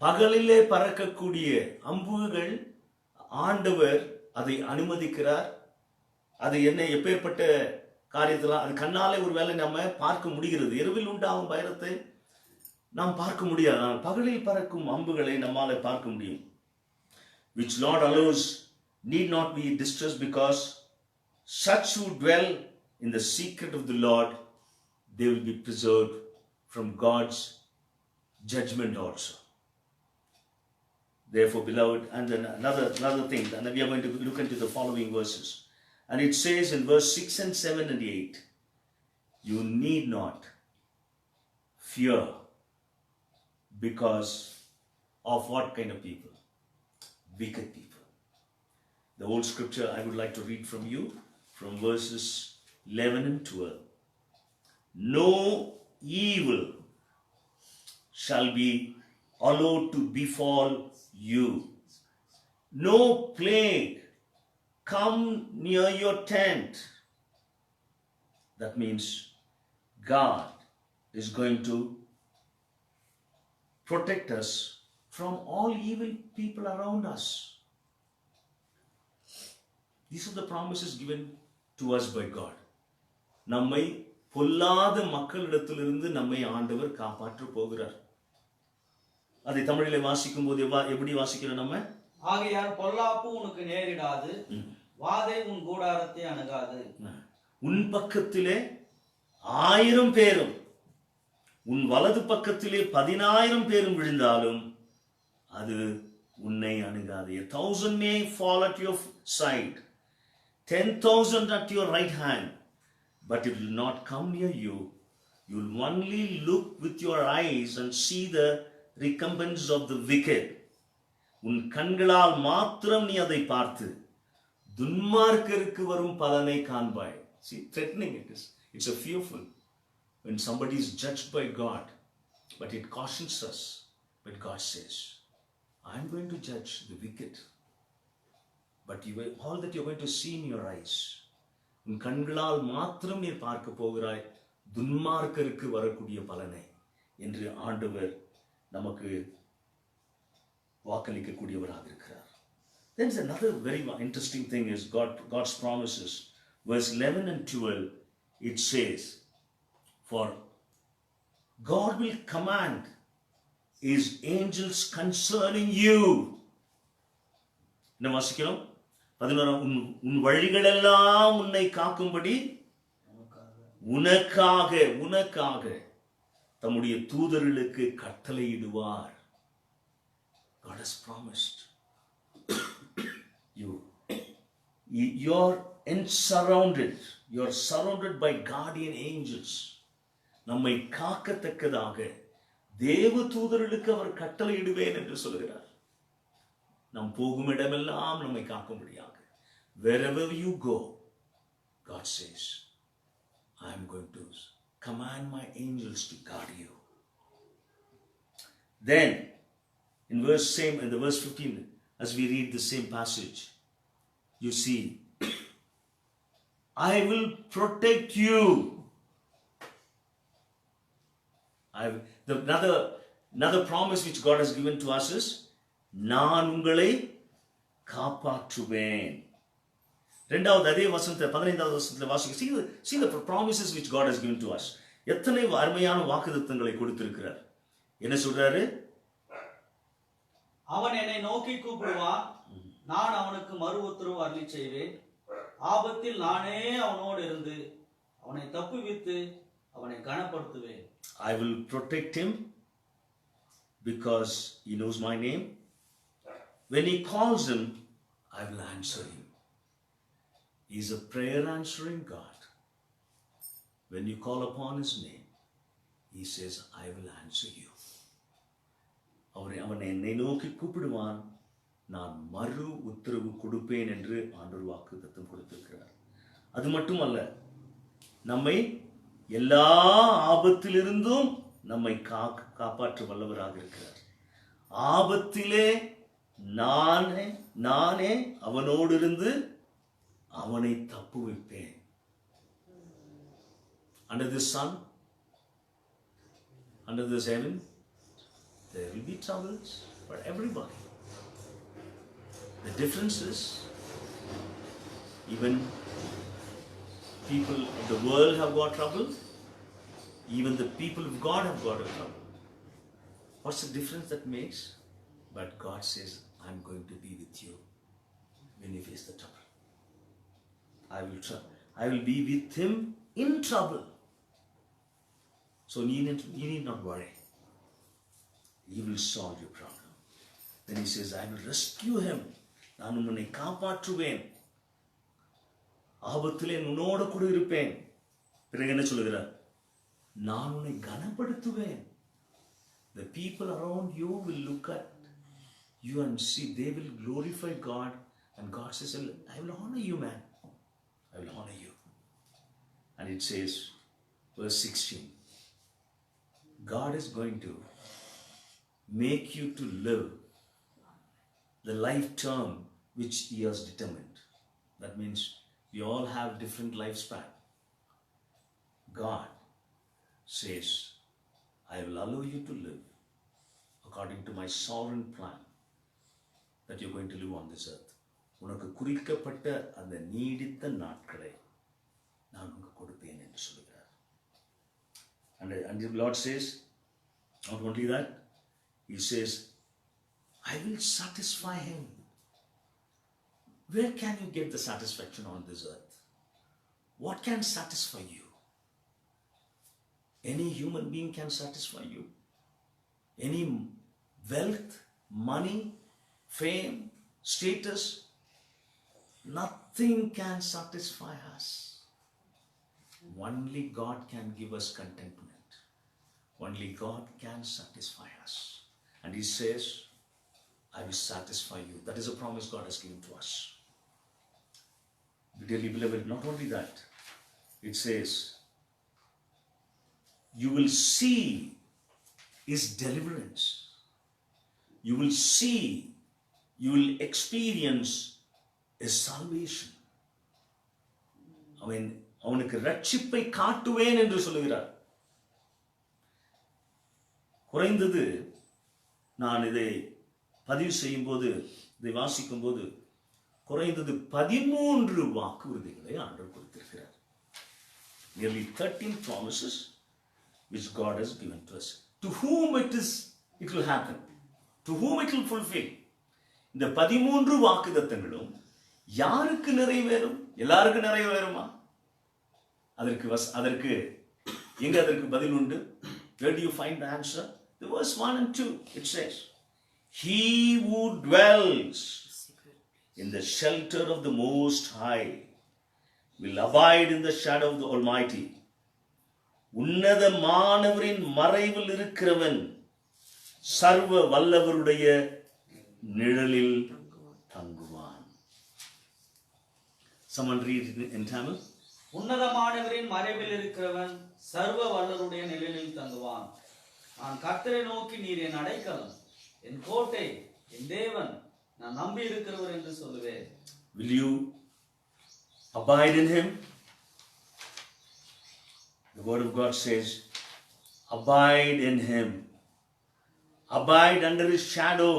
பகலிலே பறக்கக்கூடிய அம்புகள் ஆண்டவர் அதை அனுமதிக்கிறார். அது என்ன எப்பேற்பட்ட காரியத்தில் அது கண்ணாலே ஒருவேளை நம்ம பார்க்க முடிகிறது. இரவில் உண்டாகும் பயத்தை நாம் பார்க்க முடியாது, ஆனால் பகலில் பறக்கும் அம்புகளை நம்மால பார்க்க முடியும். Which Lord allows need not be distressed, because such who dwell in the secret of the Lord, they will be preserved from God's judgment also. Therefore, beloved, and then another thing, and then we are going to look into the following verses. And it says in verse 6 and 7 and 8, you need not fear because of what kind of people? Wicked people. The old scripture I would like to read from you, from verses 11 and 12. No evil shall be allowed to befall you. No plague come near your tent. That means God is going to protect us from all evil people around us. These are the promises given to us by God. நம்மை பொல்லாத மக்களிடத்திலிருந்து நம்மை ஆண்டவர் காப்பாற்ற போகிறார். அதை தமிழிலே வாசிக்கும் போது எப்படி வாசிக்கிறோம் நம்ம? ஆகையால் பொல்லாப்பு உனக்கு நேரிடாது, வாதை உன் கூடாரத்தை அணுகாது. உன் பக்கத்திலே 1000 பேரும் உன் வலது பக்கத்திலே 10,000 பேரும் விழுந்தாலும் அது உன்னை அணுகாது. 1,000 may fall at your side, 10,000 at your right hand, but it will not come near you. You will only look with your eyes and see the recompense of the wicked. உன் கண்களால் மாத்திரம் நீ அதை பார்த்து துன்மார்க்கருக்கு வரும் பலனை காண்பாய். See, threatening it is. It's a fearful when somebody is judged by God, but it cautions us. But God says, I'm going to judge the wicked, but all that you're going to see in your eyes, உன் கண்களால் மாத்திரம் நீ பார்க்க போகிறாய் துன்மார்க்கருக்கு வரக்கூடிய பலனை என்று ஆண்டவர் நமக்கு வாக்களிக்கக்கூடியவராக இருக்கிறார். Then another very interesting thing is God's promises. Verse 11 and 12, it says, for God will command his angels concerning you. என்ன வாசிக்கிறோம்? 11 உன் வழிகளெல்லாம் உன்னை காக்கும்படி உனக்காக தம்முடைய தூதர்களுக்கு கட்டளையிடுவார். God has promised you. You're surrounded by guardian angels. நம்மை காக்கத்தக்கதாக தேவ தூதர்களுக்கு அவர் கட்டளையிடுவேன் என்று சொல்கிறார். நாம் போகும் இடமெல்லாம் நம்மை காக்கும்படியாக. Wherever you go, God says, I am going to command my angels to guard you. Then, in verse 15, as we read the same passage, you see, I will protect you. Another promise which God has given to us is, நான் உங்களை காப்பாற்றுவேன். இரண்டாவது அதே வசனத்தை 15வது வசனத்தில் வாசிக்க. See the promises which God has given to us. எத்தனை அருமையான வாக்குத்தத்தங்களை கொடுத்திருக்கிறார். என்ன சொல்றாரு? அவன் என்னை நோக்கி கூப்பிடுவான், நான் அவனுக்கு மறு உத்தரவு அருளி செய்வேன். ஆபத்தில் நானே அவனோடு இருந்து அவனை தப்புவித்து அவனை கனப்படுத்துவேன். I will protect him because he knows my name. When he calls him, I will answer him. He is a prayer answering God. When you call upon his name, he says, I will answer you. அவன் என்னை நோக்கி கூப்பிடுவான், நான் மறு உத்தரவு கொடுப்பேன் என்று ஆண்டவர் வாக்குத்தத்தம் கொடுத்திருக்கிறார். அது மட்டுமல்ல, நம்மை எல்லா ஆபத்திலிருந்தும் நம்மை காப்பாற்ற வல்லவராக இருக்கிறார். ஆபத்திலே நானே அவனோடு இருந்து அவனை தப்புவிப்பேன். Under this sun, under this heaven, there will be troubles for everybody. The difference is, even people of the world have got trouble, even the people of God have got a trouble. What's the difference that makes? But God says, I'm going to be with you when you face the trouble. I will be with him in trouble. So you need not worry. He will solve your problem. Then he says, I will rescue him. நான் உன்னை காப்பாற்றுவேன். ஆபத்திலே உன்னோடு கூட இருப்பேன். பிறகு என்ன சொல்லுகிறார்? நான் உன்னை கனப்படுத்துவேன். The people around you will look at you and see, they will glorify God, and God says, I will honor you, man. I will honor you. And it says, verse 16, God is going to make you to live the life term which he has determined. That means we all have different lifespan. God says, I will allow you to live according to my sovereign plan that you're going to live on this earth. உனக்கு குறிக்கப்பட்ட அந்த நீடித்த நாட்களை நான் உனக்கு கொடுப்பேன் என்று சொல்கிறார். And the Lord says, not only that, he says, I will satisfy him. Where can you get the satisfaction on this earth? What can satisfy you? Any human being can satisfy you. Any wealth, money, fame, status, nothing can satisfy us. Only God can give us contentment. Only God can satisfy us. And he says, I will satisfy you. That is a promise God has given to us. Dearly beloved, not only that, it says, you will see his deliverance. You will see, you will experience his salvation. அவனுக்கு ரட்சிப்பை காட்டுவேன் என்று சொல்லுகிறார். குறைந்தது நான் இதை பதிவு செய்யும் போது, இதை வாசிக்கும் போது, குறைந்தது 13 வாக்குறுதிகளை ஆண்டவர் கொடுத்திருக்கிறார். Nearly 13 promises which God has given to us. To whom it will happen. To whom it will fulfill. இந்த 13 வாக்குத்தத்தங்களும் யாருக்கு நிறைவேறும்? எல்லாருக்கும் நிறைவேறுமா? அதற்கு எங்க அதற்கு பதில் உண்டு? Where do you find the answer? The verse 1 and 2 it says, He who dwells in the shelter of the Most High will abide in the shadow of the Almighty. உன்னதமானவரின் மறைவில் இருக்கிறவன் சர்வ வல்லவருடைய நிழலில் தங்குவான். Someone read it in Tamil. உன்னதமானவரின் மறைவில் இருக்கிறவன் சர்வ வல்லருடைய நிழலில் தங்குவான். நான் கர்த்தரை நோக்கி நீர் என் அடைக்கலம், என் கோட்டை, என் தேவன், நான் நம்பி இருக்கிறவர் என்று சொல்லுவேன். Will you abide in him? The word of God says, abide in him. Abide under his shadow.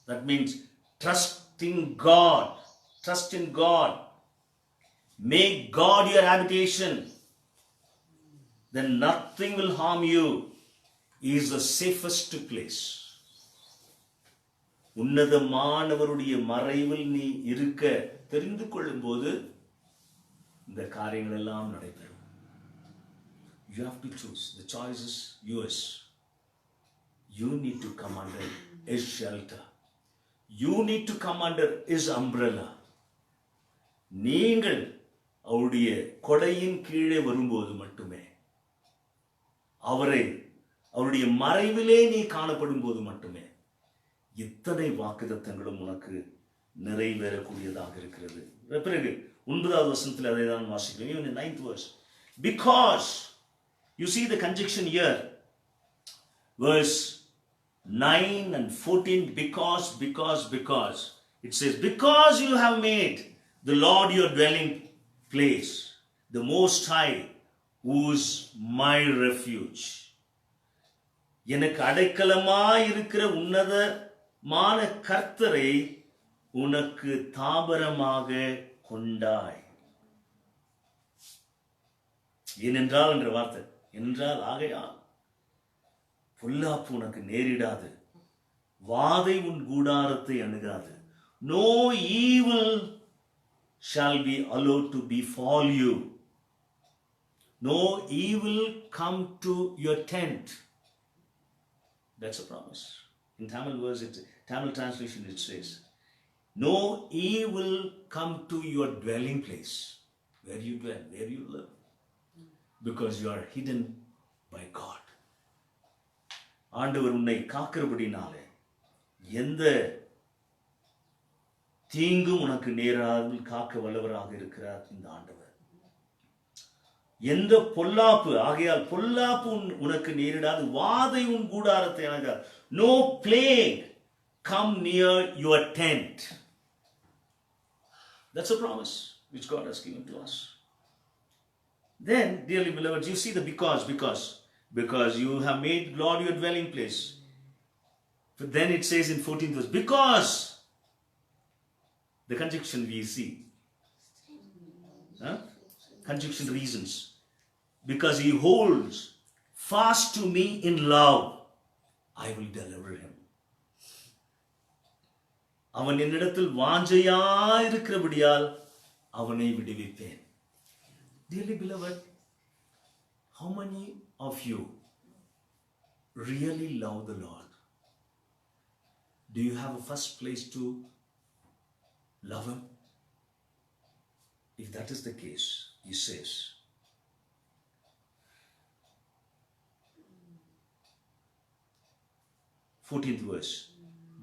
That means trust in God. Trust in God. Make God your habitation. Then nothing will harm you. He is the safest place. உன்னதமானவருடைய மறைவில் நீ இருக்க தெரிந்து கொள்ளும் போது இந்த காரியங்கள் எல்லாம் நடைபெறும். You have to choose. The choice is yours. You need to come under his shelter. You need to come under his umbrella. நீங்கள் அவருடைய கொடையின் கீழே வரும்போது மட்டுமே, அவருடைய மறைவிலே நீ காணப்படும் போது மட்டுமே இத்தனை வாக்குத்தத்தங்களும் உனக்கு நிறைவேறக்கூடியதாக இருக்கிறது. பிறகு 9வது வசனத்தில் அதை தான் வாசிக்கிறோம். Even in 9th verse. Because, you see the conjunction here, verse 9 and 14, because. It says, because you have made the Lord your dwelling place, the Most High, who is my refuge. எனக்கு அடைக்கலமாய் இருக்கிற உன்னதமான கர்த்தரை உனக்கு தாபரமாக கொண்டாய். ஏனென்றால் என்ற வார்த்தை என்றால் ஆகையால் பொல்லாப்பு உனக்கு நேரிடாது, வாதை உன் கூடாரத்தை அணுகாது. No evil shall be allowed to befall you. No evil come to your tent. That's a promise. In Tamil translation it says, no evil come to your dwelling place, where you dwell, where you live, because you are hidden by God. ஆண்டவர் உன்னை காக்கிறபடினாலே எந்த தீங்கும் உனக்கு நேராமல் காக்க வல்லவராக இருக்கிறார் இந்த ஆண்டவர். எந்த பொல்லாப்பு, ஆகையால் பொல்லாப்பு உனக்கு நேரிடாது, வாதை உன் கூடாரத்தை அணுகாது. No plague come near your tent. That's a promise which God has given to us. Then, dearly beloved, you see the because you have made God your dwelling place. But then it says in 14th verse, because the conjunction we see, conjunction reasons, because he holds fast to me in love, I will deliver him. அவன் என்னிடத்தில் வாஞ்சையாயிருக்கிறபடியால் அவனை விடுவிப்பேன். Dearly beloved, how many of you really love the Lord? Do you have a first place to love him? If that is the case, he says, "14th verse,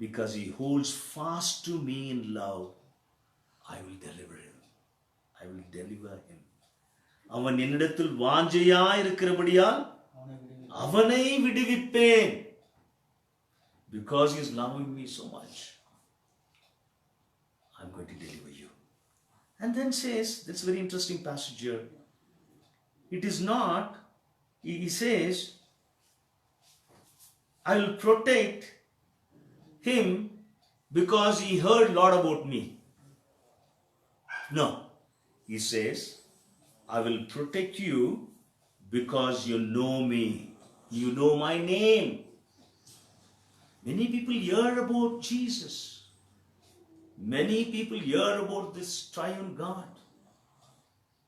because he holds fast to me in love, I will deliver him." I will deliver him. அவன் என்னிடத்தில் வாஞ்சையாயிருக்கிறபடியால் அவனை விடுவிப்பேன். Because he is loving me so much, I'm going to deliver you. And then says, that's a very interesting passage here. It is not, he says, I will protect him because he heard a lot about me. No. He says, I will protect you because you know me. You know my name. Many people hear about Jesus. Many people hear about this triune God.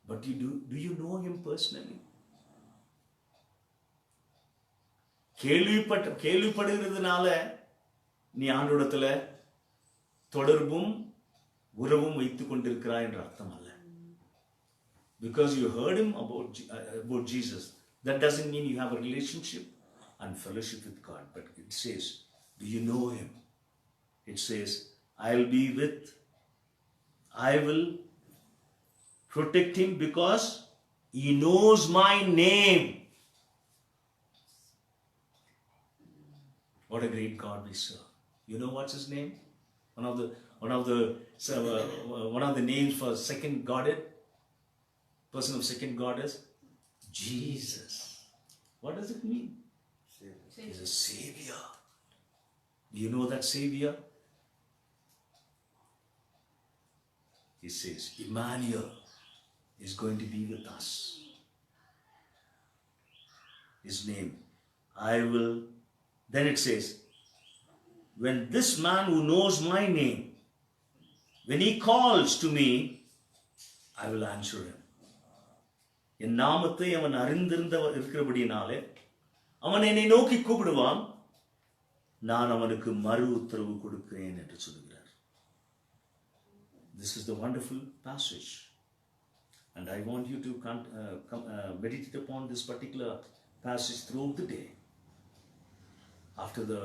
But do you know him personally? கேள்விப்படுகிறதுனால நீ ஆண்டவரிடத்துல தொடர்பும் உறவும் வைத்துக் கொண்டிருக்கிறாய் என்ற அர்த்தம் அல்ல. Because you heard him about Jesus, that doesn't mean you have a relationship and fellowship with God. But it says, do you know him? It says, I will protect him because he knows my name. What a great God we serve. You know what's his name? One of the names for second Godhead, person of second Goddess, Jesus. What does it mean? He's a savior. Do you know that savior? He says, Emmanuel is going to be with us. His name, then it says, when this man who knows my name, when he calls to me, I will answer him. என் நாமத்தை அவன் அறிந்திருந்தவர் இருக்கிறபடினாலே அவன் என்னை நோக்கி கூப்பிடுவான், நான் அவனுக்கு மறு உத்தரவு கொடுக்கிறேன் என்று சொல்கிறார். This is the wonderful passage, and I want you to meditate upon this particular passage throughout the day. After the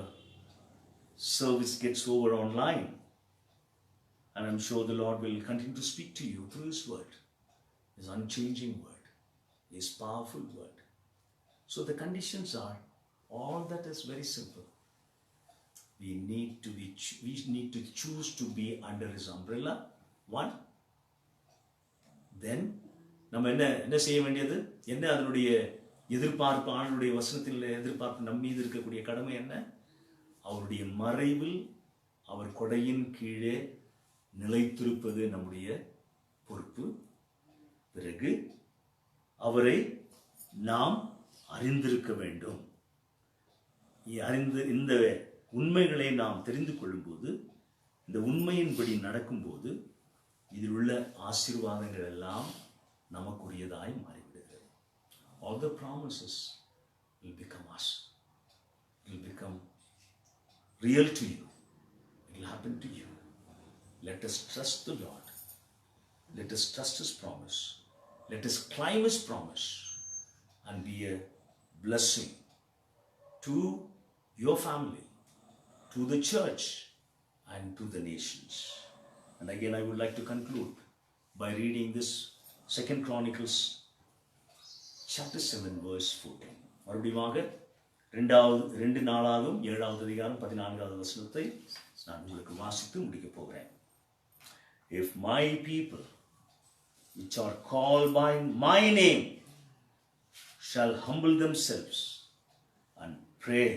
service gets over online, and I'm sure the Lord will continue to speak to you through his word, his unchanging word, his powerful word. So the conditions are all that is very simple. We need to choose to be under his umbrella. One. Then நம்ம என்ன செய்ய வேண்டியது, என்ன அதனுடைய எதிர்பார்ப்பு, ஆண்டவருடைய வசனத்தில் எதிர்பார்ப்பு நம் மீது இருக்கக்கூடிய கடமை என்ன? அவருடைய மறைவில் அவர் கொடையின் கீழே நிலைத்திருப்பது நம்முடைய பொறுப்பு. பிறகு அவரை நாம் அறிந்திருக்க வேண்டும். இந்த உண்மைகளை நாம் தெரிந்து கொள்ளும்போது, இந்த உண்மையின்படி நடக்கும்போது, இதில் உள்ள ஆசீர்வாதங்கள் எல்லாம் நமக்குரியதாய் மாறிவிடுகிறது. All the promises will become us. It will become real to you. It will happen to you. Let us trust the Lord. Let us trust his promise. Let us climb his promise and be a blessing to your family, to the church, and to the nations. And again, I would like to conclude by reading this 2 Chronicles chapter 7 verse 14. மறுபடியும் 2 நாளாகும் 7வது அதிகாரம் 14வது வசனத்தை நான் உங்களுக்கு வாசித்து முடிக்க போகிறேன். If my people which are called by my name shall humble themselves and pray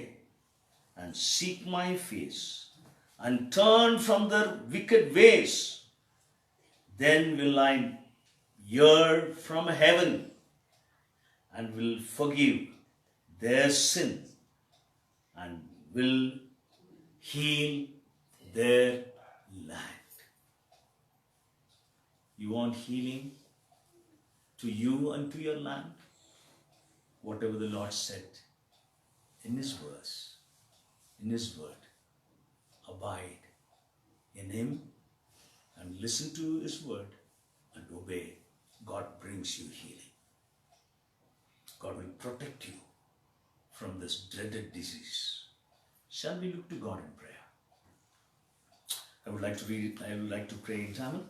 and seek my face and turn from their wicked ways, then will I hear from heaven and will forgive their sin and will heal their land. You want healing to you and to your land? Whatever the Lord said in his verse, in his word, abide in him and listen to his word and obey. God brings you healing. God will protect you from this dreaded disease. Shall we look to God in prayer? I would like to pray in Tamil,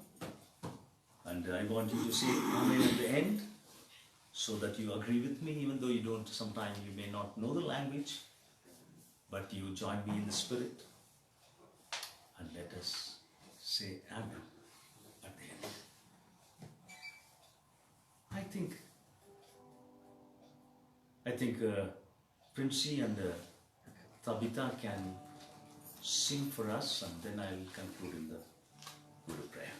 and I want you to say Amen at the end, so that you agree with me, even though you don't, sometimes you may not know the language, but you join me in the spirit, and let us say Amen at the end. I think Princey and Tabitha can sing for us, and then I will conclude in the Guru prayer.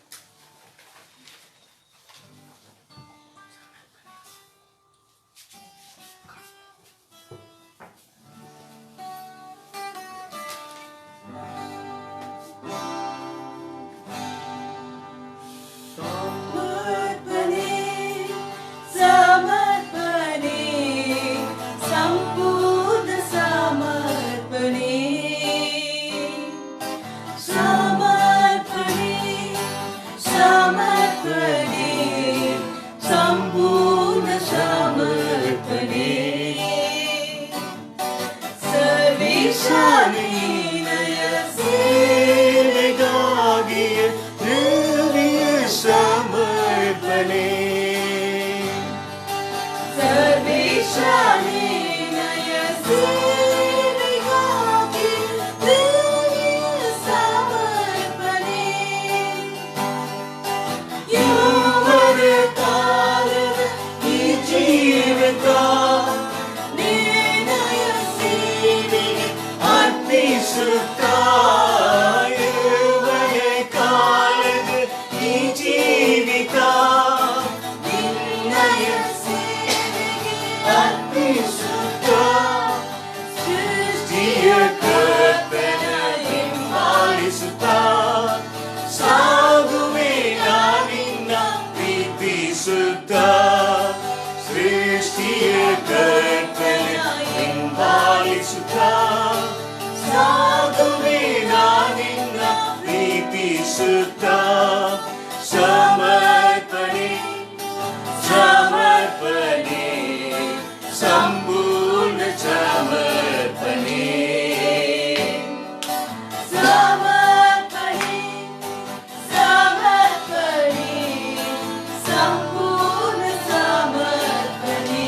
ಸುತ್ತಾ ಸಾಗುವೆ ನಾನಿನ್ನ ಪ್ರೀತಿ ಸುತ್ತಾ ಸೃಷ್ಟಿಯ ಕರ್ತನೆ ಹಿಂಬಾಲಿಸುತ್ತಾ ಸಾಗುವೆ ನಾನಿನ್ನ ಪ್ರೀತಿ ಸುತ್ತಾ ಸಮರ್ಪಣೆ ಸಮರ್ಪಣೆ ಸಂಪೂರ್ಣ ಸಮರ್ಪಣೆ ಸಮರ್ಪಣೆ ಸಮರ್ಪಣೆ ಸಂಪೂರ್ಣ ಸಮರ್ಪಣೆ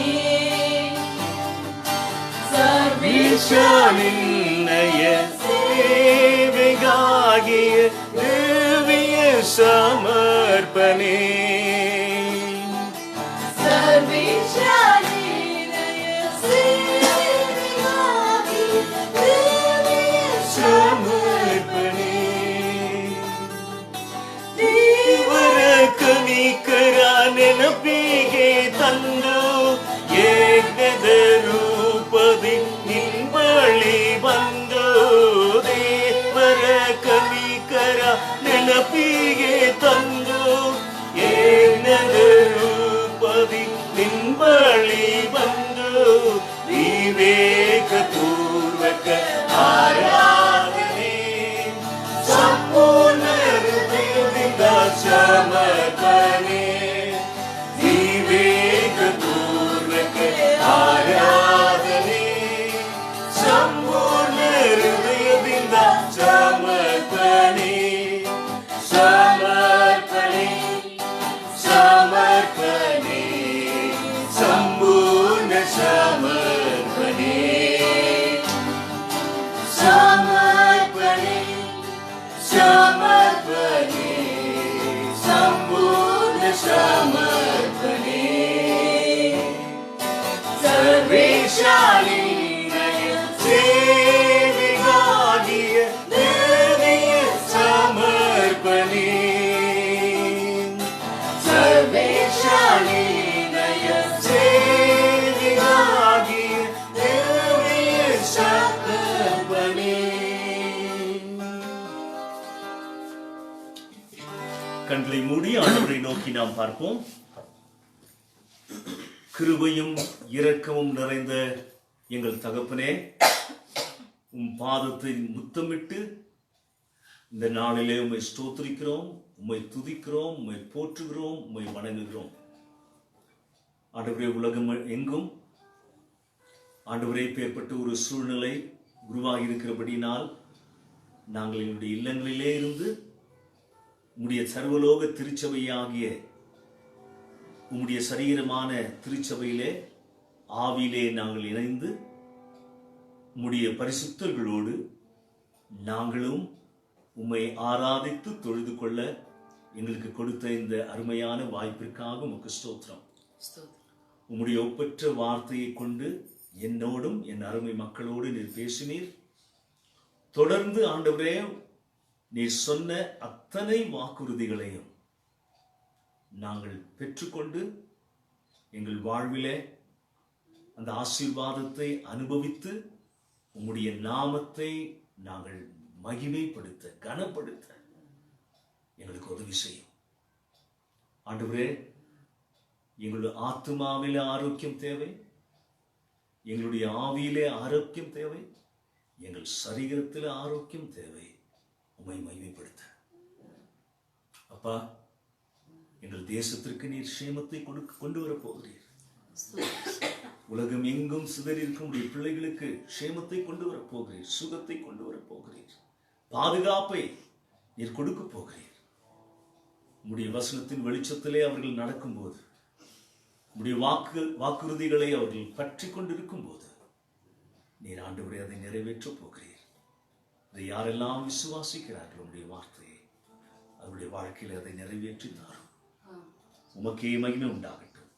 ಸರ್ವೇಶ್ವರನಿನ್ನಯ ಸೇವೆಗಾಗಿಯ ದಿವ್ಯ ಸಮರ್ಪಣೆ ಸರ್ವೇಶ್ವರನಿನ್ನಯ ಸೇವೆಗಾಗಿ ದಿವ್ಯ ಸಮರ್ಪಣೆ ದೇವರ ಕನಿಕರ ನೆನಪಿಗೆ ತಂದು ಯಜ್ಞದ ರೂಪದಿ ನಿಂಬಳಿ ಬಂದು ದೇವರ ಕನಿಕರ ನೆನಪಿಗೆ ತಂದು ಯಜ್ಞದ ರೂಪದಿ ನಿಂಬಳಿ ಬಂದು ವಿವೇಕ ಪೂರ್ವಕ ಆರಾಧನೆ ಸಂಪೂರ್ಣ ಹೃದಯದಿಂದ ಸಮರ್ಪಣೆ ವಿವೇಕ ಪೂರ್ವಕ ಆರಾಧನೆ ಸಂಪೂರ್ಣ ಹೃದಯದಿಂದ ಸಮರ್ಪಣೆ ಸಮರ್ಪಣೆ ಸಮರ್ಪಣೆ ಸಂಪೂರ್ಣ ಸಮರ್ಪಣೆ ಸಮರ್ಪಣೆ ಸಮರ್ಪಣೆ ಸಂಪೂರ್ಣ ಸಮರ್ಪಣೆ ಸರ್ವೇಶಾಲಿನಯ ಸೇವೆಗಾಗಿಯ ದಿವ್ಯ ಸಮರ್ಪಣೆ ಸರ್ವೇಶಾಲಿನಯ ಸೇವೆಗಾಗಿಯ ದಿವ್ಯ ಸಮರ್ಪಣೆ. கண்களை மூடி ஆண்டவரை நோக்கி நாம் பார்ப்போம். கிருபையும் இரக்கமும் நிறைந்த எங்கள் தகப்பனே, உம் பாதத்தை முத்தமிட்டு இந்த நாளிலே உம்மை ஸ்தோத்திரிக்கிறோம், உம்மை துதிக்கிறோம், உம்மை போற்றுகிறோம், உம்மை வணங்குகிறோம். ஆண்டவரே, உலகம் எங்கும் ஆண்டவரே பேர்பட்ட ஒரு சூழ்நிலை உருவாகி இருக்கிறபடினால் நாங்கள் எங்களுடைய இல்லங்களிலே இருந்து உம்முடைய சர்வலோக திருச்சபையாகிய உம்முடைய சரீரமான திருச்சபையிலே ஆவியிலே நாங்கள் இணைந்து உம்முடைய பரிசுத்தர்களோடு நாங்களும் உம்மை ஆராதித்து தொழுது கொள்ள எங்களுக்கு கொடுத்த இந்த அருமையான வாய்ப்பிற்காக உமக்கு ஸ்தோத்திரம். உம்முடைய ஒப்பற்ற வார்த்தையை கொண்டு என்னோடும் என் அருமை மக்களோடு நீர் பேசினீர். தொடர்ந்து ஆண்டவரே, நீர் சொன்ன அத்தனை வாக்குறுதிகளையும் நாங்கள் பெற்றுக்கொண்டு எங்கள் வாழ்விலே அந்த ஆசீர்வாதத்தை அனுபவித்து உம்முடைய நாமத்தை நாங்கள் மகிமைப்படுத்த கனப்படுத்த எங்களுக்கு உதவி செய்யும். ஆண்டவரே, எங்களுடைய ஆத்துமாவிலே ஆரோக்கியம் தேவை, எங்களுடைய ஆவியிலே ஆரோக்கியம் தேவை, எங்கள் சரீரத்தில் ஆரோக்கியம் தேவை. உம்மை மகிமைப்படுத்த அப்பா, எங்கள் தேசத்திற்கு நீர் சேமத்தை கொண்டு வர போகிறீர். உலகம் எங்கும் சிதறியிருக்கும் உடைய பிள்ளைகளுக்கு சேமத்தை கொண்டு வர போகிறீர், சுகத்தை கொண்டு வர போகிறீர், பாதுகாப்பை நீர் கொடுக்க போகிறீர். உம்முடைய வசனத்தின் வெளிச்சத்திலே அவர்கள் நடக்கும்போது, உம்முடைய வாக்குறுதிகளை அவர்கள் பற்றி கொண்டிருக்கும் போது நீர் ஆண்டவரே அதை நிறைவேற்றப் போகிறீர். அதை யாரெல்லாம் விசுவாசிக்கிறார்கள் உம்முடைய வார்த்தையை, அவருடைய வாழ்க்கையில் அதை நிறைவேற்றி தாரும். உமக்கே மகிமை உண்டாகட்டும்.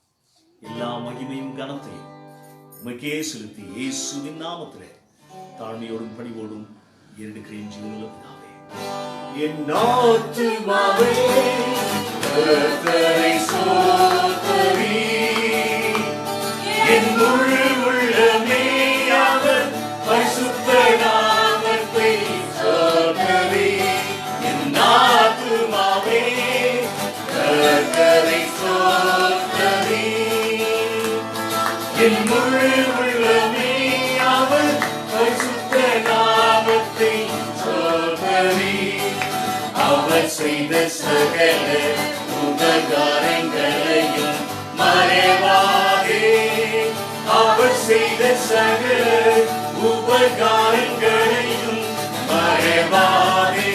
எல்லா மகிமையும் கனத்தையும் உமக்கே செலுத்தி இயேசுவின் நாமத்திலே தாழ்மையோடும் பணிவோடும் எடுக்கிறேன் ஜீவனுள்ள பிதாவே. என் ஆத்துமாவே கர்த்தரை ஸ்தோத்திரி, என் முழு உள்ளமே அவர் பரிசுத்த நாமத்தை ஸ்தோத்திரி. அவர் செய்த சகல உபகாரங்களையும் மறைவாதே. அவர் செய்த சகல உபகாரங்களையும் மறைவாதே.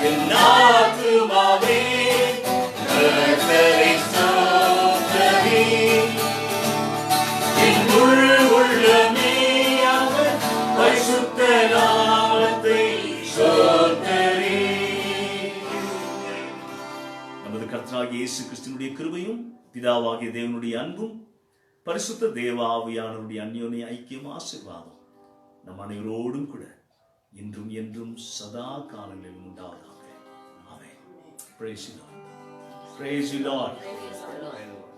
என் ஆத்துமாவே கர்த்தரை ஸ்தோத்திரி. என் முழு உள்ளமே அவர் பரிசுத்த நாமத்தை ஸ்தோத்திரி. நமது கர்த்தராகிய இயேசு கிறிஸ்துவினுடைய கிருபையும் பிதாவாகிய தேவனுடைய அன்பும் பரிசுத்த தேவ ஆவியானவருடைய அந்யோன்ய ஐக்கியம் ஆசீர்வாதம் நம் அனைவரோடும் கூட இன்றும் என்றும் சதா காலங்களிலும் உண்டாவதாக. ஆமென். Praise you Lord. Praise you Lord. Praise the Lord.